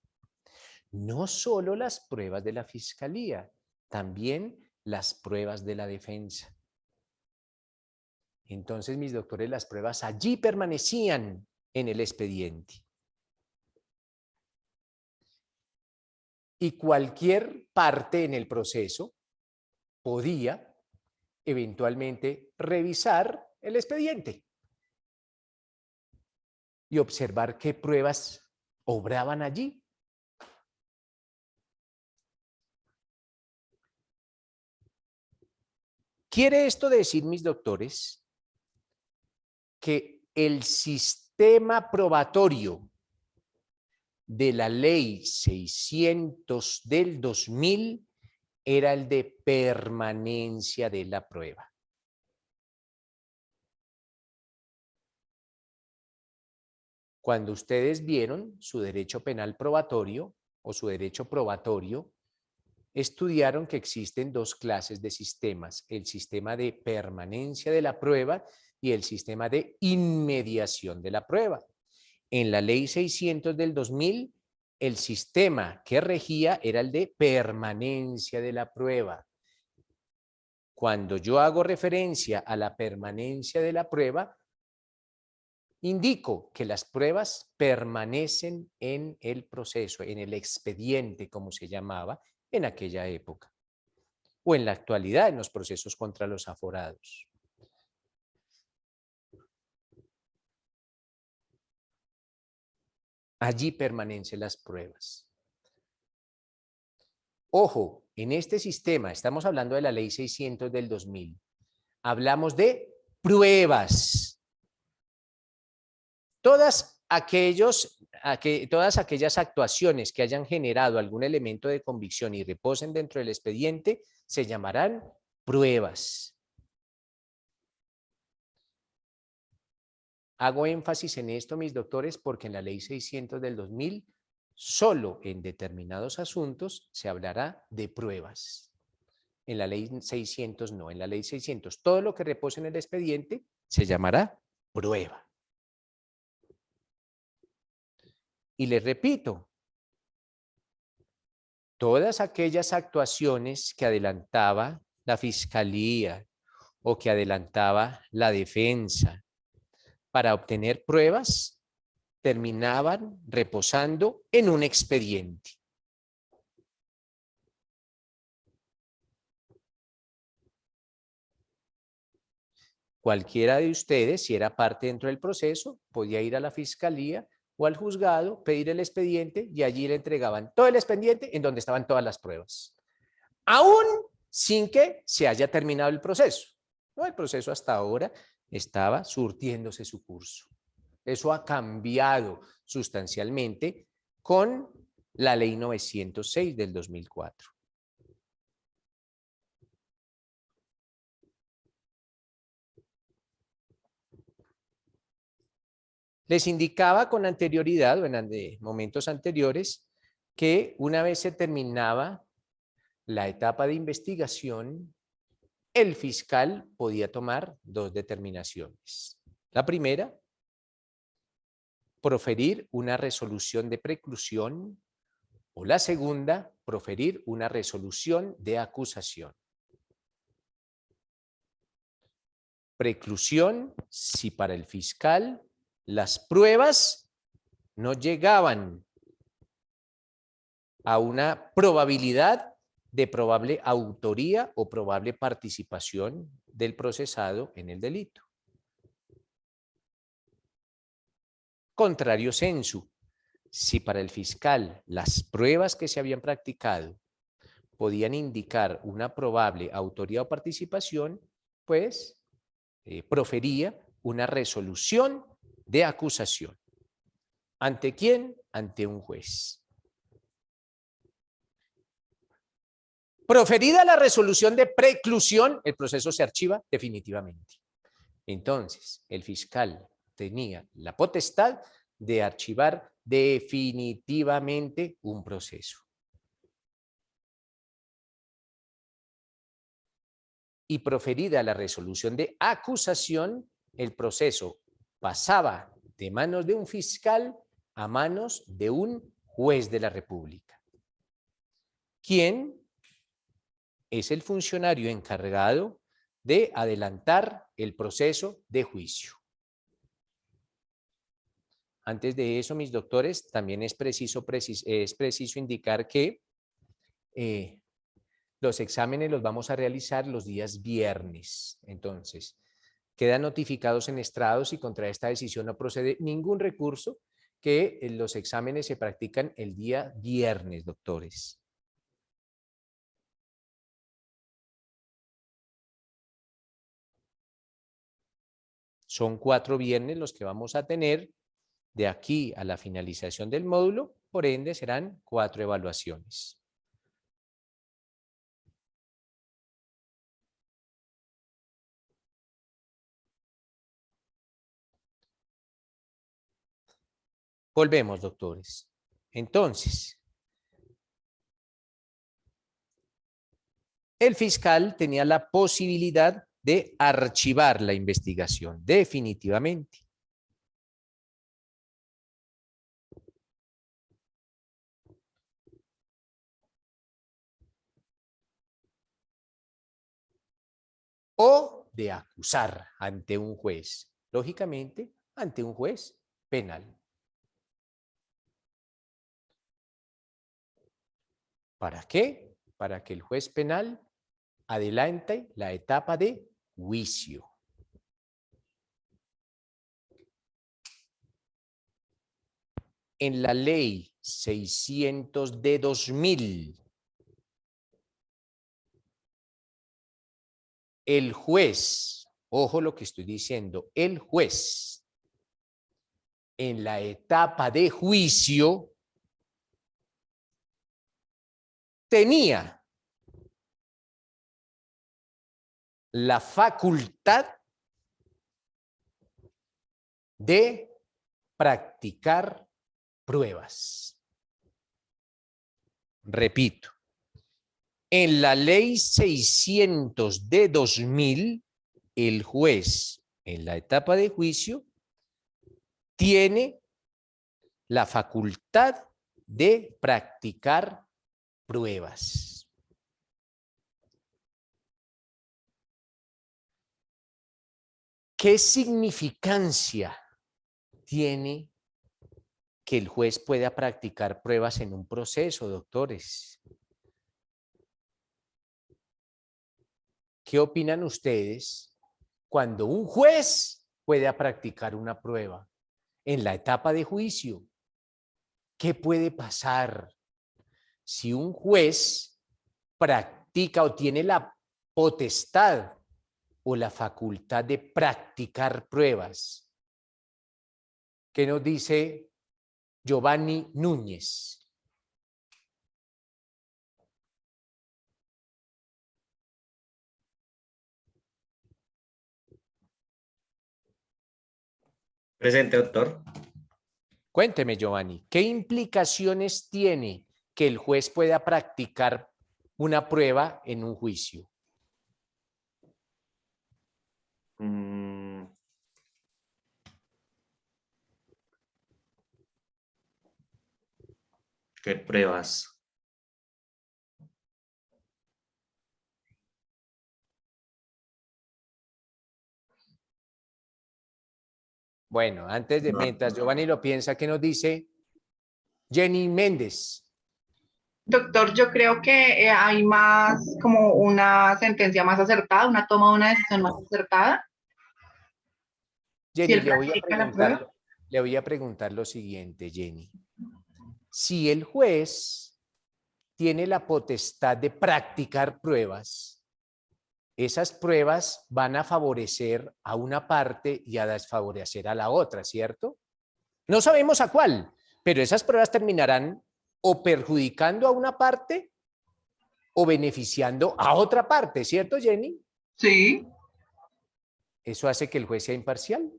S4: No solo las pruebas de la Fiscalía, también las pruebas de la defensa. Entonces, mis doctores, las pruebas allí permanecían en el expediente. Y cualquier parte en el proceso podía eventualmente revisar el expediente y observar qué pruebas obraban allí. ¿Quiere esto decir, mis doctores, que el sistema probatorio de la Ley 600 del 2000 era el de permanencia de la prueba? Cuando ustedes vieron su derecho penal probatorio o su derecho probatorio, estudiaron que existen dos clases de sistemas, el sistema de permanencia de la prueba y el sistema de inmediación de la prueba. En la Ley 600 del 2000, el sistema que regía era el de permanencia de la prueba. Cuando yo hago referencia a la permanencia de la prueba, indico que las pruebas permanecen en el proceso, en el expediente, como se llamaba en aquella época, o en la actualidad en los procesos contra los aforados. Allí permanecen las pruebas. Ojo, en este sistema, estamos hablando de la Ley 600 del 2000, hablamos de pruebas. Todas aquellas actuaciones que hayan generado algún elemento de convicción y reposen dentro del expediente se llamarán pruebas. Hago énfasis en esto, mis doctores, porque en la Ley 600 del 2000 solo en determinados asuntos se hablará de pruebas. En la ley 600 no, en la ley 600 todo lo que repose en el expediente se llamará prueba. Y les repito, todas aquellas actuaciones que adelantaba la fiscalía o que adelantaba la defensa para obtener pruebas terminaban reposando en un expediente. Cualquiera de ustedes, si era parte dentro del proceso, podía ir a la fiscalía o al juzgado, pedir el expediente y allí le entregaban todo el expediente en donde estaban todas las pruebas. Aún sin que se haya terminado el proceso. ¿No? El proceso hasta ahora estaba surtiéndose su curso. Eso ha cambiado sustancialmente con la ley 906 del 2004. Les indicaba con anterioridad o en momentos anteriores que una vez se terminaba la etapa de investigación, el fiscal podía tomar dos determinaciones. La primera, proferir una resolución de preclusión, o la segunda, proferir una resolución de acusación. Preclusión, si para el fiscal las pruebas no llegaban a una probabilidad de probable autoría o probable participación del procesado en el delito. Contrario sensu, si para el fiscal las pruebas que se habían practicado podían indicar una probable autoría o participación, pues profería una resolución de acusación. ¿Ante quién? Ante un juez. Proferida la resolución de preclusión, el proceso se archiva definitivamente. Entonces, el fiscal tenía la potestad de archivar definitivamente un proceso. Y proferida la resolución de acusación, el proceso pasaba de manos de un fiscal a manos de un juez de la República, quien es el funcionario encargado de adelantar el proceso de juicio. Antes de eso, mis doctores, también es preciso indicar que los exámenes los vamos a realizar los días viernes. Entonces, quedan notificados en estrados y contra esta decisión no procede ningún recurso, que los exámenes se practican el día viernes, doctores. Son 4 viernes los que vamos a tener de aquí a la finalización del módulo, por ende serán 4 evaluaciones. Volvemos, doctores. Entonces, el fiscal tenía la posibilidad de archivar la investigación definitivamente. O de acusar ante un juez, lógicamente ante un juez penal. ¿Para qué? Para que el juez penal adelante la etapa de juicio. En la ley 600 de 2000, el juez, ojo lo que estoy diciendo, el juez en la etapa de juicio tenía la facultad de practicar pruebas. Repito, En la ley 600 de 2000, el juez en la etapa de juicio tiene la facultad de practicar pruebas. ¿Qué significancia tiene que el juez pueda practicar pruebas en un proceso, doctores? ¿Qué opinan ustedes cuando un juez pueda practicar una prueba en la etapa de juicio? ¿Qué puede pasar si un juez practica o tiene la potestad o la facultad de practicar pruebas? ¿Qué nos dice Giovanni Núñez?
S10: Presente, doctor.
S4: Cuénteme, Giovanni, ¿qué implicaciones tiene que el juez pueda practicar una prueba en un juicio?
S10: ¿Qué pruebas?
S4: Bueno, antes de, mientras Giovanni lo piensa, ¿qué nos dice Jenny Méndez?
S1: Doctor, yo creo que hay más como una sentencia más acertada, una toma de una decisión más acertada.
S4: Jenny,
S1: él practica la prueba.
S4: le voy a preguntar lo siguiente, Jenny. Si el juez tiene la potestad de practicar pruebas, esas pruebas van a favorecer a una parte y a desfavorecer a la otra, ¿cierto? No sabemos a cuál, pero esas pruebas terminarán o perjudicando a una parte o beneficiando a otra parte, ¿cierto, Jenny?
S1: Sí.
S4: ¿Eso hace que el juez sea imparcial?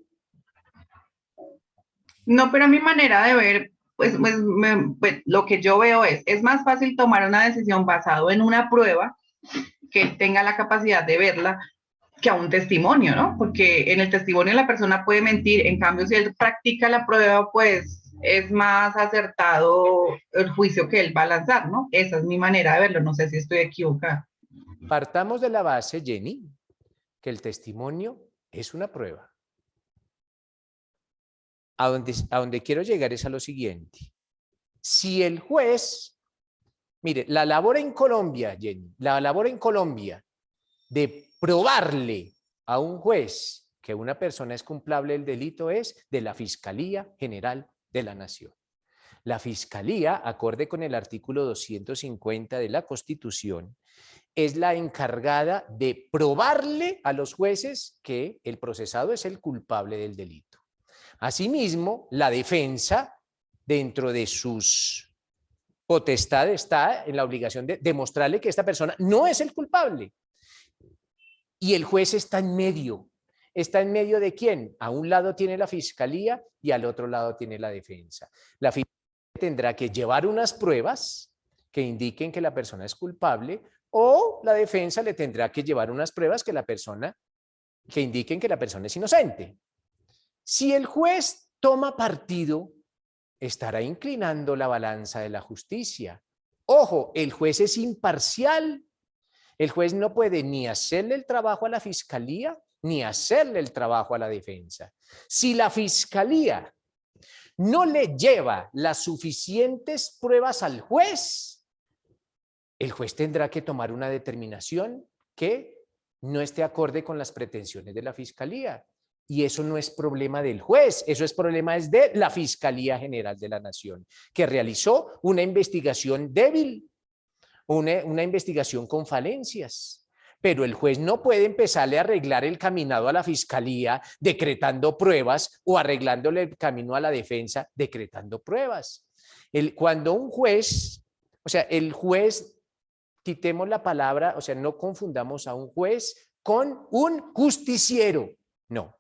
S1: No, pero a mi manera de ver, pues lo que yo veo es más fácil tomar una decisión basado en una prueba que él tenga la capacidad de verla que a un testimonio, ¿no? Porque en el testimonio la persona puede mentir, en cambio si él practica la prueba, pues es más acertado el juicio que él va a lanzar, ¿no? Esa es mi manera de verlo, no sé si estoy equivocada.
S4: Partamos de la base, Jenny, que el testimonio es una prueba. A donde quiero llegar es a lo siguiente. Si el juez, mire, la labor en Colombia, Jenny, la labor en Colombia de probarle a un juez que una persona es culpable del delito es de la Fiscalía General de la Nación. La Fiscalía, acorde con el artículo 250 de la Constitución, es la encargada de probarle a los jueces que el procesado es el culpable del delito. Asimismo, la defensa, dentro de sus potestades, está en la obligación de demostrarle que esta persona no es el culpable. Y el juez está en medio. ¿Está en medio de quién? A un lado tiene la Fiscalía y al otro lado tiene la defensa. La Fiscalía tendrá que llevar unas pruebas que indiquen que la persona es culpable, o la defensa le tendrá que llevar unas pruebas que indiquen que la persona es inocente. Si el juez toma partido, estará inclinando la balanza de la justicia. Ojo, el juez es imparcial. El juez no puede ni hacerle el trabajo a la Fiscalía, ni hacerle el trabajo a la defensa. Si la Fiscalía no le lleva las suficientes pruebas al juez, el juez tendrá que tomar una determinación que no esté acorde con las pretensiones de la Fiscalía. Y eso no es problema del juez, eso es problema de la Fiscalía General de la Nación, que realizó una investigación débil, una investigación con falencias. Pero el juez no puede empezarle a arreglar el caminado a la Fiscalía decretando pruebas o arreglándole el camino a la defensa decretando pruebas. Cuando un juez, o sea, el juez, quitemos la palabra, o sea, no confundamos a un juez con un justiciero. No,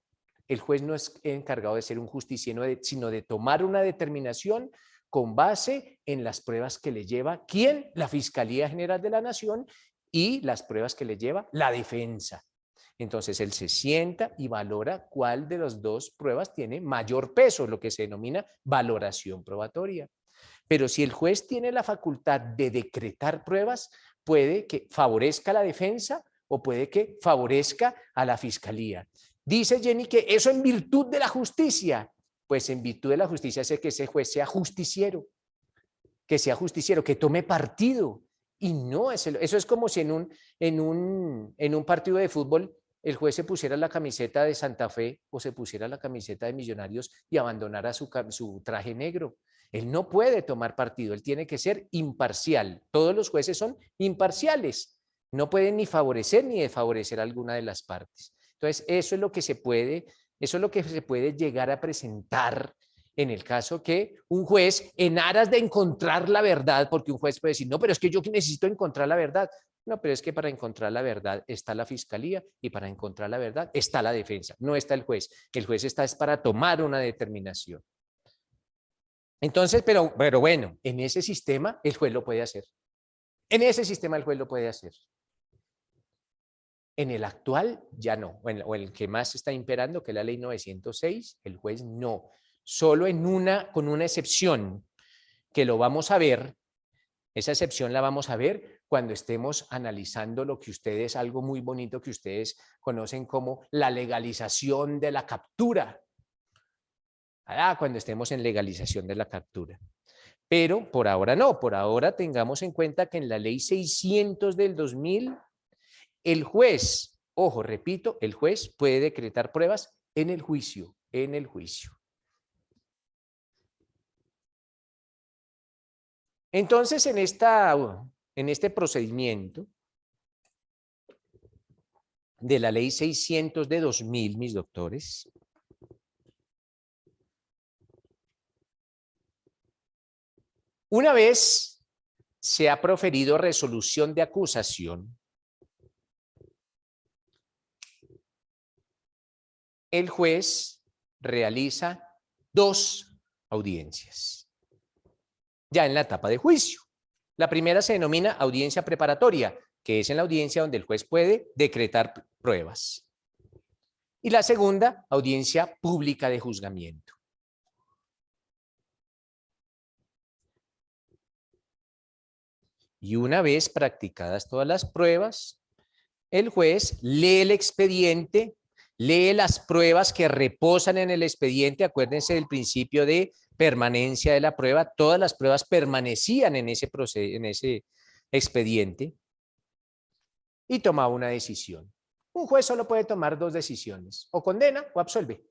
S4: el juez no es encargado de ser un justiciero, sino de tomar una determinación con base en las pruebas que le lleva, ¿quién? La Fiscalía General de la Nación y las pruebas que le lleva la defensa. Entonces él se sienta y valora cuál de las dos pruebas tiene mayor peso, lo que se denomina valoración probatoria. Pero si el juez tiene la facultad de decretar pruebas, puede que favorezca a la defensa o puede que favorezca a la fiscalía. Dice Jenny que eso en virtud de la justicia. Pues en virtud de la justicia hace que ese juez sea justiciero, que tome partido. Y no, eso es como si en un partido de fútbol el juez se pusiera la camiseta de Santa Fe o se pusiera la camiseta de Millonarios y abandonara su traje negro. Él no puede tomar partido, él tiene que ser imparcial. Todos los jueces son imparciales. No pueden ni favorecer ni desfavorecer a alguna de las partes. Entonces, eso es lo que se puede llegar a presentar en el caso que un juez, en aras de encontrar la verdad, porque un juez puede decir, no, pero es que yo necesito encontrar la verdad. No, pero es que para encontrar la verdad está la fiscalía y para encontrar la verdad está la defensa, no está el juez. El juez está es para tomar una determinación. Entonces, pero bueno, en ese sistema el juez lo puede hacer. En ese sistema el juez lo puede hacer. En el actual ya no, o el que más está imperando, que es la ley 906, el juez no. Solo con una excepción, que lo vamos a ver, esa excepción la vamos a ver cuando estemos analizando lo que ustedes, algo muy bonito que ustedes conocen como la legalización de la captura. Cuando estemos en legalización de la captura. Pero por ahora no, por ahora tengamos en cuenta que en la ley 600 del 2000, el juez, ojo, repito, el juez puede decretar pruebas en el juicio, Entonces, en este procedimiento de la ley 600 de 2000, mis doctores, una vez se ha proferido resolución de acusación, el juez realiza 2 audiencias, ya en la etapa de juicio. La primera se denomina audiencia preparatoria, que es en la audiencia donde el juez puede decretar pruebas. Y la segunda, audiencia pública de juzgamiento. Y una vez practicadas todas las pruebas, el juez lee el expediente, lee las pruebas que reposan en el expediente. Acuérdense del principio de permanencia de la prueba. Todas las pruebas permanecían en ese expediente y tomaba una decisión. Un juez solo puede tomar 2 decisiones, o condena o absuelve.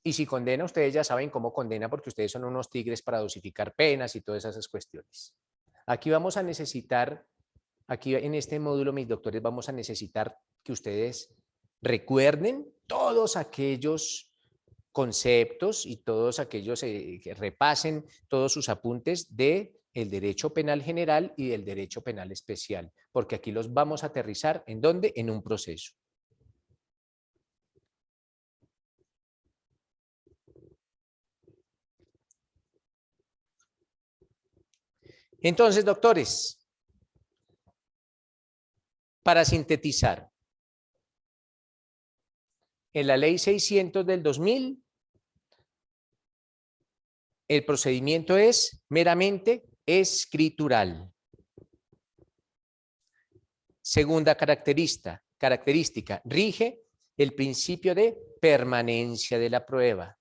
S4: Y si condena, ustedes ya saben cómo condena, porque ustedes son unos tigres para dosificar penas y todas esas cuestiones. Aquí vamos a necesitar, aquí en este módulo, mis doctores, vamos a necesitar que ustedes recuerden todos aquellos conceptos y todos aquellos que repasen todos sus apuntes del derecho penal general y del derecho penal especial, porque aquí los vamos a aterrizar, ¿en dónde? En un proceso. Entonces, doctores, para sintetizar, en la ley 600 del 2000, el procedimiento es meramente escritural. Segunda característica, rige el principio de permanencia de la prueba.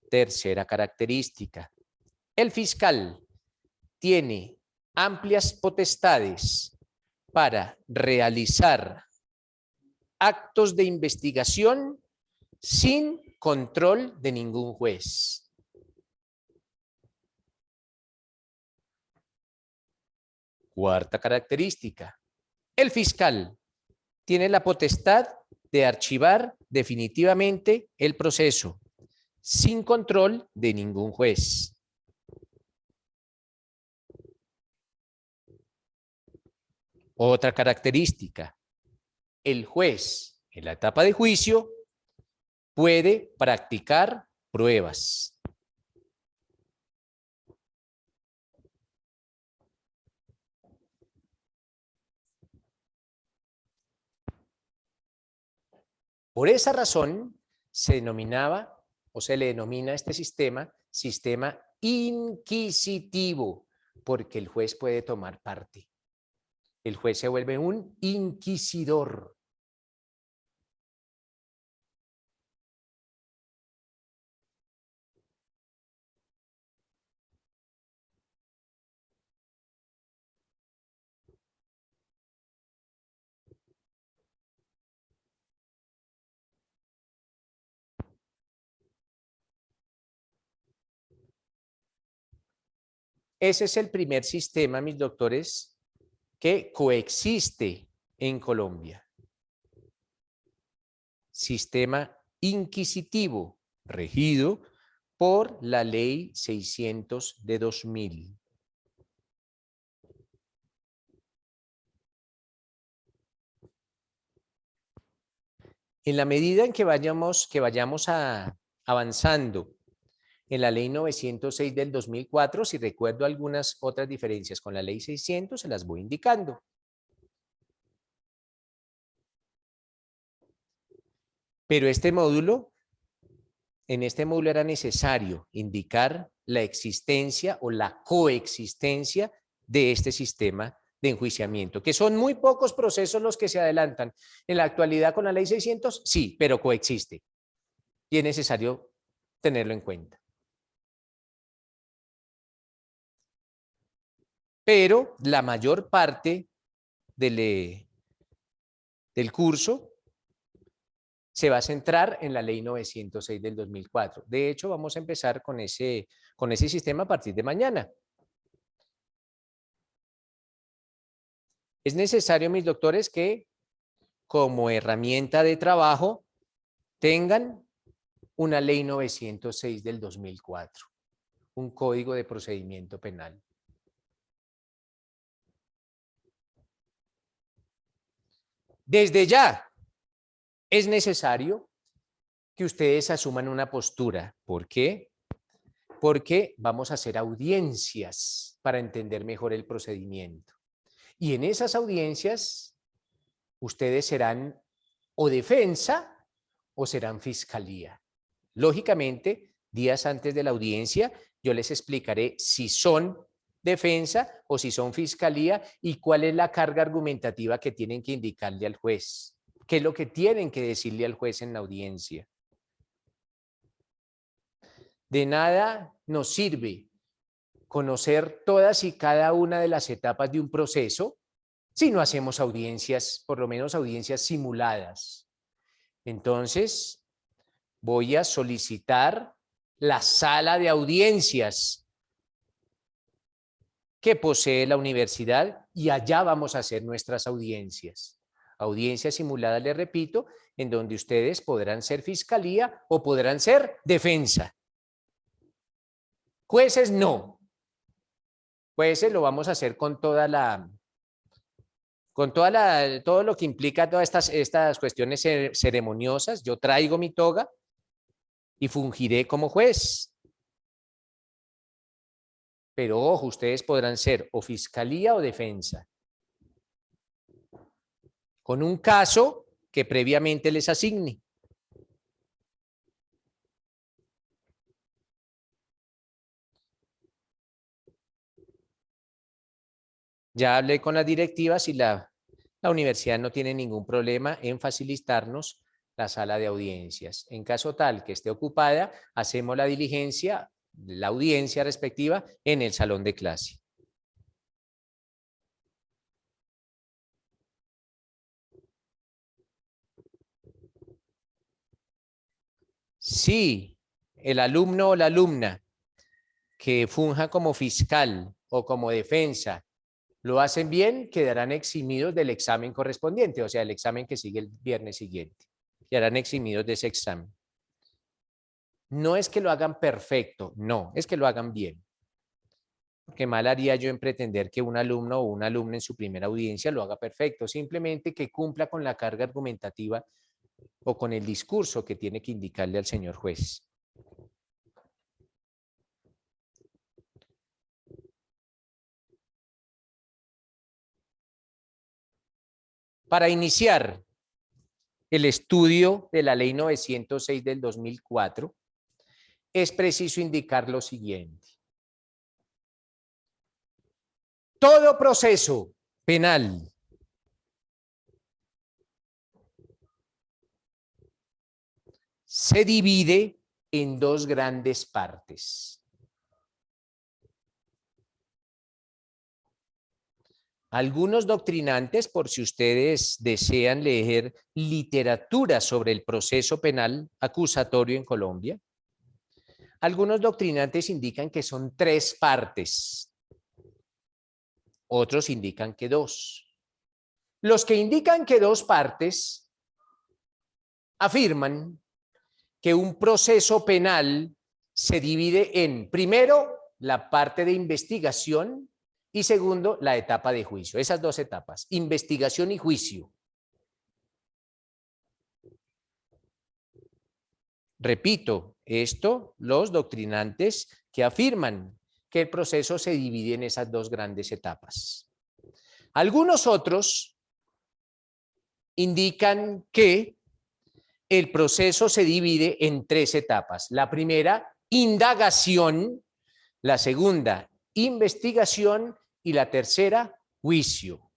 S4: Tercera característica, el fiscal tiene amplias potestades para realizar actos de investigación sin control de ningún juez. Cuarta característica, el fiscal tiene la potestad de archivar definitivamente el proceso sin control de ningún juez. Otra característica, el juez en la etapa de juicio puede practicar pruebas. Por esa razón se denominaba o se le denomina a este sistema sistema inquisitivo, porque el juez puede tomar parte. El juez se vuelve un inquisidor. Ese es el primer sistema, mis doctores, que coexiste en Colombia. Sistema inquisitivo, regido por la Ley 600 de 2000. En la medida en que vayamos avanzando en la Ley 906 del 2004, si recuerdo algunas otras diferencias con la Ley 600, se las voy indicando. Pero en este módulo era necesario indicar la existencia o la coexistencia de este sistema de enjuiciamiento, que son muy pocos procesos los que se adelantan. En la actualidad con la Ley 600, sí, pero coexiste. Y es necesario tenerlo en cuenta. Pero la mayor parte del curso se va a centrar en la Ley 906 del 2004. De hecho, vamos a empezar con ese sistema a partir de mañana. Es necesario, mis doctores, que como herramienta de trabajo tengan una Ley 906 del 2004, un Código de Procedimiento Penal. Desde ya es necesario que ustedes asuman una postura. ¿Por qué? Porque vamos a hacer audiencias para entender mejor el procedimiento. Y en esas audiencias, ustedes serán o defensa o serán fiscalía. Lógicamente, días antes de la audiencia, yo les explicaré si son defensa o si son fiscalía y cuál es la carga argumentativa que tienen que indicarle al juez. ¿Qué es lo que tienen que decirle al juez en la audiencia? De nada nos sirve conocer todas y cada una de las etapas de un proceso si no hacemos audiencias, por lo menos audiencias simuladas. Entonces, voy a solicitar la sala de audiencias que posee la universidad y allá vamos a hacer nuestras audiencias. Audiencias simuladas, les repito, en donde ustedes podrán ser fiscalía o podrán ser defensa. Jueces no. Jueces lo vamos a hacer con todo lo que implica todas estas cuestiones ceremoniosas. Yo traigo mi toga y fungiré como juez. Pero ojo, ustedes podrán ser o fiscalía o defensa, con un caso que previamente les asigne. Ya hablé con las directivas y la universidad no tiene ningún problema en facilitarnos la sala de audiencias. En caso tal que esté ocupada, hacemos la diligencia, la audiencia respectiva en el salón de clase. Si el alumno o la alumna que funja como fiscal o como defensa lo hacen bien, quedarán eximidos del examen correspondiente, o sea, el examen que sigue el viernes siguiente. Quedarán eximidos de ese examen. No es que lo hagan perfecto, no, es que lo hagan bien. Porque mal haría yo en pretender que un alumno o una alumna en su primera audiencia lo haga perfecto, simplemente que cumpla con la carga argumentativa o con el discurso que tiene que indicarle al señor juez. Para iniciar el estudio de la Ley 906 del 2004, es preciso indicar lo siguiente. Todo proceso penal se divide en dos grandes partes. Algunos doctrinantes, por si ustedes desean leer literatura sobre el proceso penal acusatorio en Colombia, algunos doctrinantes indican que son 3 partes. Otros indican que 2. Los que indican que 2 partes afirman que un proceso penal se divide en, primero, la parte de investigación y segundo, la etapa de juicio. Esas 2 etapas, investigación y juicio. Repito, esto los doctrinantes que afirman que el proceso se divide en esas 2 grandes etapas. Algunos otros indican que el proceso se divide en 3 etapas. La primera, indagación. La segunda, investigación. Y la tercera, juicio.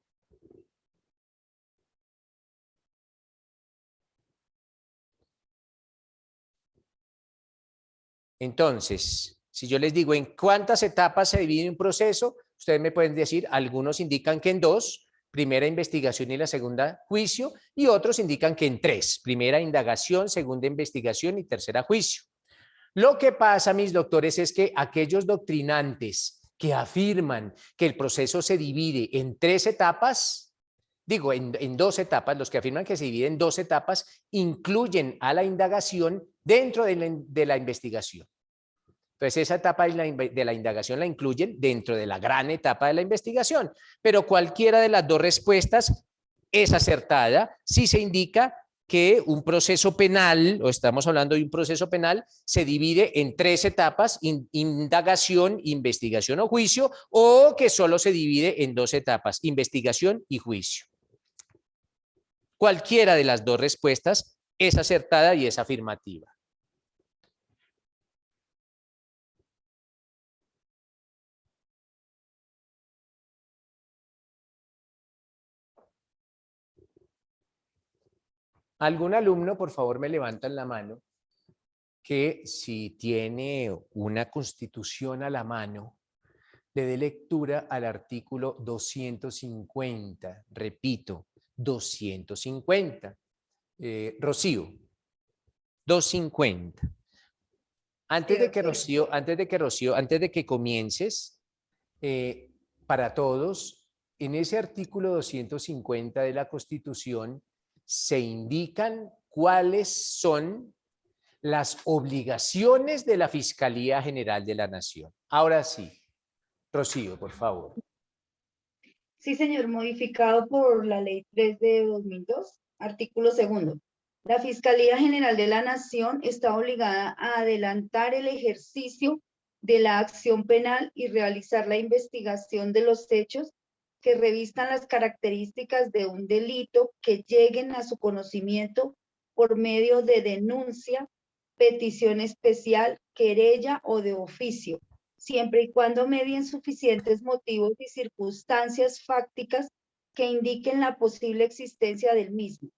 S4: Entonces, si yo les digo en cuántas etapas se divide un proceso, ustedes me pueden decir, algunos indican que en 2, primera investigación y la segunda juicio, y otros indican que en 3, primera indagación, segunda investigación y tercera juicio. Lo que pasa, mis doctores, es que aquellos doctrinantes que afirman que el proceso se divide en 3 etapas, digo, en 2 etapas, los que afirman que se divide en 2 etapas, incluyen a la indagación dentro de la investigación. Entonces, esa etapa de la indagación la incluyen dentro de la gran etapa de la investigación, pero cualquiera de las 2 respuestas es acertada si se indica que un proceso penal, o estamos hablando de un proceso penal, se divide en 3 etapas, indagación, investigación o juicio, o que solo se divide en 2 etapas, investigación y juicio. Cualquiera de las 2 respuestas es acertada y es afirmativa. ¿Algún alumno, por favor, me levantan la mano que si tiene una constitución a la mano, le dé lectura al artículo 250? Repito, 250. Rocío, 250. Antes de que comiences, para todos, en ese artículo 250 de la Constitución se indican cuáles son las obligaciones de la Fiscalía General de la Nación. Ahora sí, Rocío, por favor.
S11: Sí, señor, modificado por la Ley 3 de 2002, artículo 2. La Fiscalía General de la Nación está obligada a adelantar el ejercicio de la acción penal y realizar la investigación de los hechos que revistan las características de un delito que lleguen a su conocimiento por medio de denuncia, petición especial, querella o de oficio, siempre y cuando medien suficientes motivos y circunstancias fácticas que indiquen la posible existencia del mismo.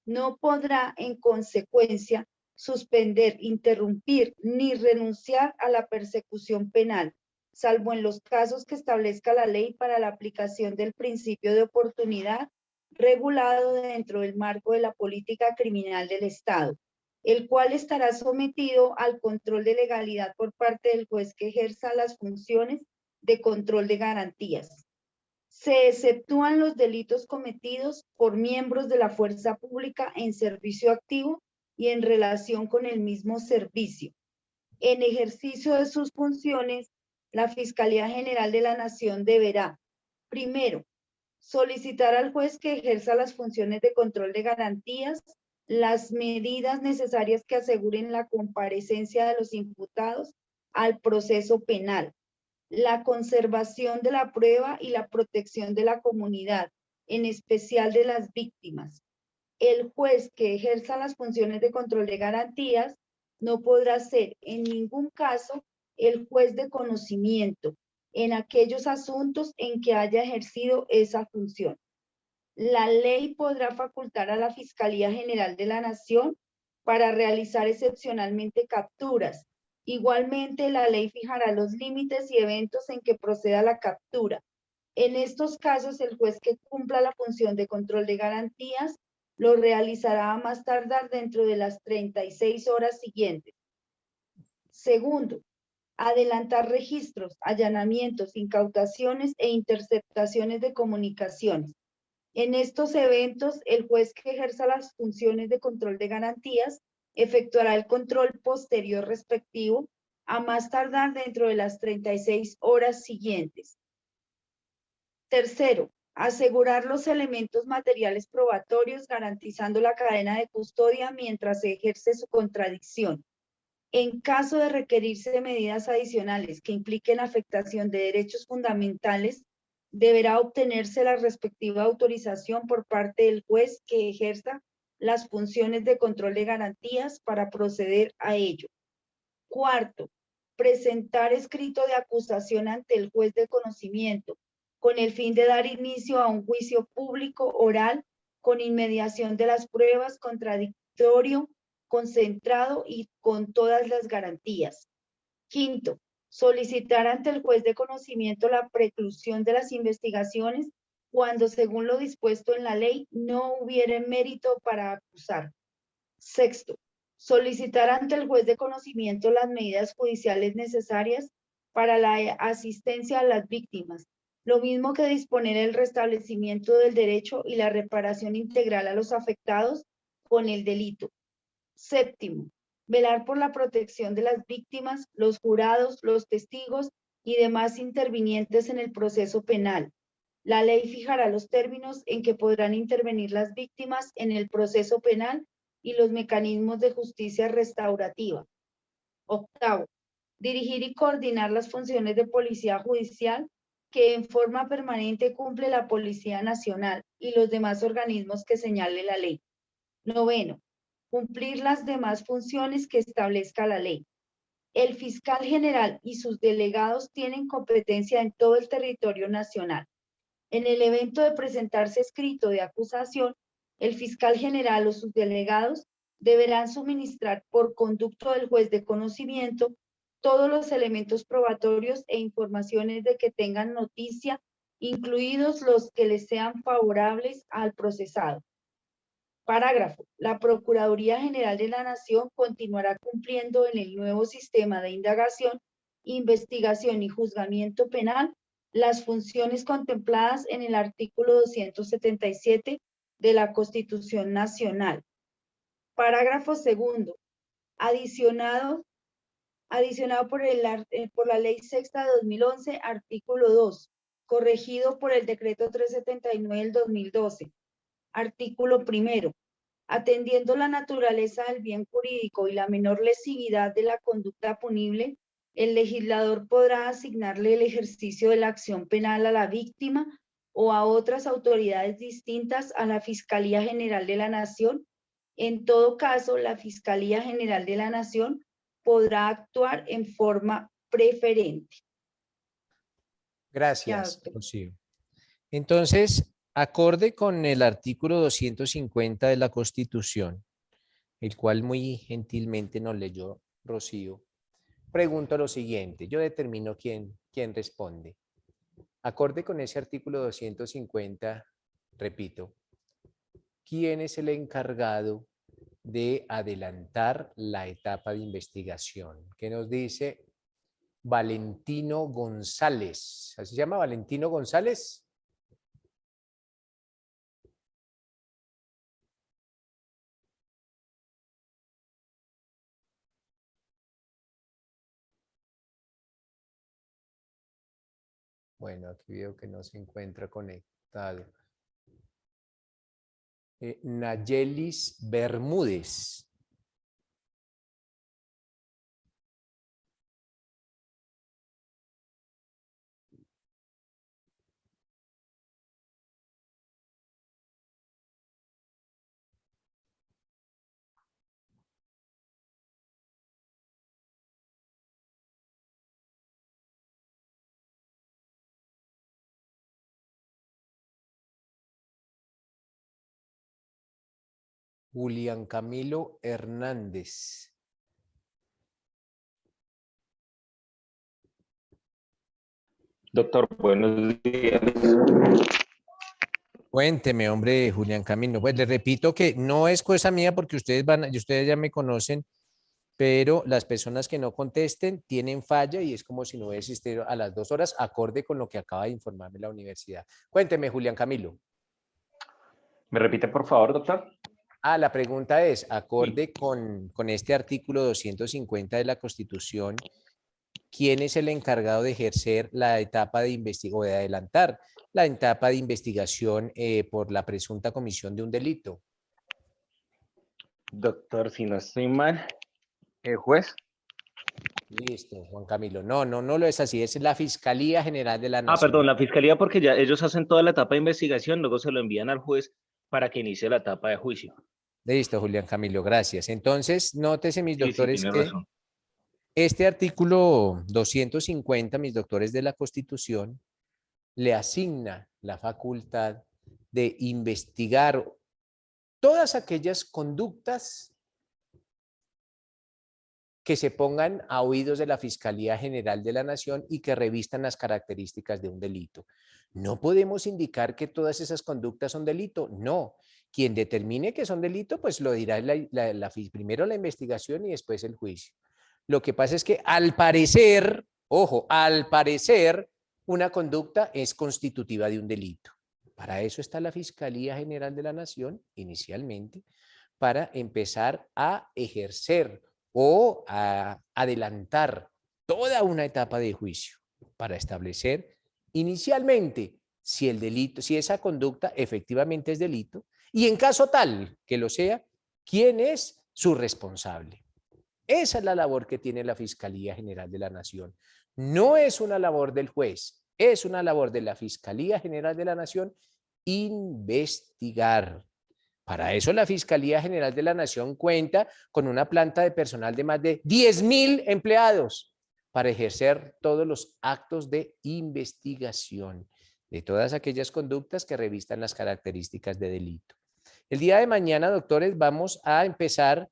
S11: No podrá, en consecuencia, suspender, interrumpir ni renunciar a la persecución penal, salvo en los casos que establezca la ley para la aplicación del principio de oportunidad regulado dentro del marco de la política criminal del Estado, el cual estará sometido al control de legalidad por parte del juez que ejerza las funciones de control de garantías. Se exceptúan los delitos cometidos por miembros de la fuerza pública en servicio activo y en relación con el mismo servicio. En ejercicio de sus funciones, la Fiscalía General de la Nación deberá, primero, solicitar al juez que ejerza las funciones de control de garantías las medidas necesarias que aseguren la comparecencia de los imputados al proceso penal, la conservación de la prueba y la protección de la comunidad, en especial de las víctimas. El juez que ejerza las funciones de control de garantías no podrá ser en ningún caso el juez de conocimiento en aquellos asuntos en que haya ejercido esa función. La ley podrá facultar a la Fiscalía General de la Nación para realizar excepcionalmente capturas. Igualmente, la ley fijará los límites y eventos en que proceda la captura. En estos casos, el juez que cumpla la función de control de garantías lo realizará a más tardar dentro de las 36 horas siguientes. Segundo, adelantar registros, allanamientos, incautaciones e interceptaciones de comunicaciones. En estos eventos, el juez que ejerza las funciones de control de garantías efectuará el control posterior respectivo a más tardar dentro de las 36 horas siguientes. Tercero, asegurar los elementos materiales probatorios garantizando la cadena de custodia mientras se ejerce su contradicción. En caso de requerirse medidas adicionales que impliquen afectación de derechos fundamentales, deberá obtenerse la respectiva autorización por parte del juez que ejerza las funciones de control de garantías para proceder a ello. Cuarto, presentar escrito de acusación ante el juez de conocimiento con el fin de dar inicio a un juicio público oral con inmediación de las pruebas, contradictorio, concentrado y con todas las garantías. Quinto, solicitar ante el juez de conocimiento la preclusión de las investigaciones cuando, según lo dispuesto en la ley, no hubiere mérito para acusar. Sexto, solicitar ante el juez de conocimiento las medidas judiciales necesarias para la asistencia a las víctimas, lo mismo que disponer el restablecimiento del derecho y la reparación integral a los afectados con el delito. Séptimo, velar por la protección de las víctimas, los jurados, los testigos y demás intervinientes en el proceso penal. La ley fijará los términos en que podrán intervenir las víctimas en el proceso penal y los mecanismos de justicia restaurativa. Octavo, dirigir y coordinar las funciones de policía judicial que en forma permanente cumple la Policía Nacional y los demás organismos que señale la ley. Noveno, cumplir las demás funciones que establezca la ley. El fiscal general y sus delegados tienen competencia en todo el territorio nacional. En el evento de presentarse escrito de acusación, el fiscal general o sus delegados deberán suministrar por conducto del juez de conocimiento todos los elementos probatorios e informaciones de que tengan noticia, incluidos los que les sean favorables al procesado. Parágrafo. La Procuraduría General de la Nación continuará cumpliendo en el nuevo sistema de indagación, investigación y juzgamiento penal las funciones contempladas en el artículo 277 de la Constitución Nacional. Parágrafo segundo. Adicionado por la Ley Sexta de 2011, artículo 2, corregido por el Decreto 379 del 2012. Artículo primero. Atendiendo la naturaleza del bien jurídico y la menor lesividad de la conducta punible, el legislador podrá asignarle el ejercicio de la acción penal a la víctima o a otras autoridades distintas a la Fiscalía General de la Nación. En todo caso, la Fiscalía General de la Nación podrá actuar en forma preferente.
S4: Gracias, Rocío. Entonces, acorde con el artículo 250 de la Constitución, el cual muy gentilmente nos leyó Rocío, pregunto lo siguiente, yo determino quién responde. Acorde con ese artículo 250, repito, ¿quién es el encargado de adelantar la etapa de investigación? ¿Qué nos dice Valentino González? ¿Así se llama Valentino González? Bueno, aquí veo que no se encuentra conectado. Nayelis Bermúdez. Julián Camilo Hernández.
S6: Doctor, buenos días.
S4: Cuénteme, hombre, Julián Camilo. Pues le repito que no es cosa mía porque ustedes ya me conocen, pero las personas que no contesten tienen falla y es como si no hubiese existido a las 2 horas, acorde con lo que acaba de informarme la universidad. Cuénteme, Julián Camilo.
S6: ¿Me repite, por favor, doctor?
S4: La pregunta es, acorde con este artículo 250 de la Constitución, ¿quién es el encargado de ejercer la etapa de investigación o de adelantar la etapa de investigación por la presunta comisión de un delito?
S6: Doctor, si no estoy mal, el juez.
S4: Listo, Juan Camilo. No lo es así, es la Fiscalía General de la Nación.
S6: Perdón, la fiscalía, porque ya ellos hacen toda la etapa de investigación, luego se lo envían al juez para que inicie la etapa de juicio.
S4: Listo, Julián Camilo, gracias. Entonces, nótese, mis doctores,
S6: tiene
S4: que
S6: razón.
S4: este artículo 250, mis doctores de la Constitución, le asigna la facultad de investigar todas aquellas conductas que se pongan a oídos de la Fiscalía General de la Nación y que revistan las características de un delito. No podemos indicar que todas esas conductas son delito, no. Quien determine que son delito, pues lo dirá primero la investigación y después el juicio. Lo que pasa es que al parecer, ojo, al parecer, una conducta es constitutiva de un delito. Para eso está la Fiscalía General de la Nación, inicialmente, para empezar a ejercer o a adelantar toda una etapa de juicio para establecer inicialmente si el delito, si esa conducta efectivamente es delito y en caso tal que lo sea, quién es su responsable. Esa es la labor que tiene la Fiscalía General de la Nación. No es una labor del juez, es una labor de la Fiscalía General de la Nación investigar. Para eso la Fiscalía General de la Nación cuenta con una planta de personal de más de 10.000 empleados para ejercer todos los actos de investigación de todas aquellas conductas que revistan las características de delito. El día de mañana, doctores, vamos a empezar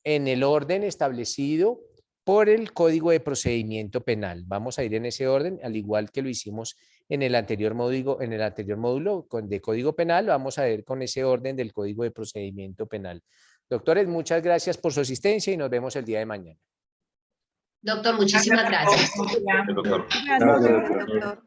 S4: en el orden establecido por el Código de Procedimiento Penal. Vamos a ir en ese orden, al igual que lo hicimos en el anterior módulo de Código Penal, vamos a ver con ese orden del Código de Procedimiento Penal. Doctores, muchas gracias por su asistencia y nos vemos el día de mañana.
S9: Doctor, muchísimas gracias.
S3: Gracias, doctor.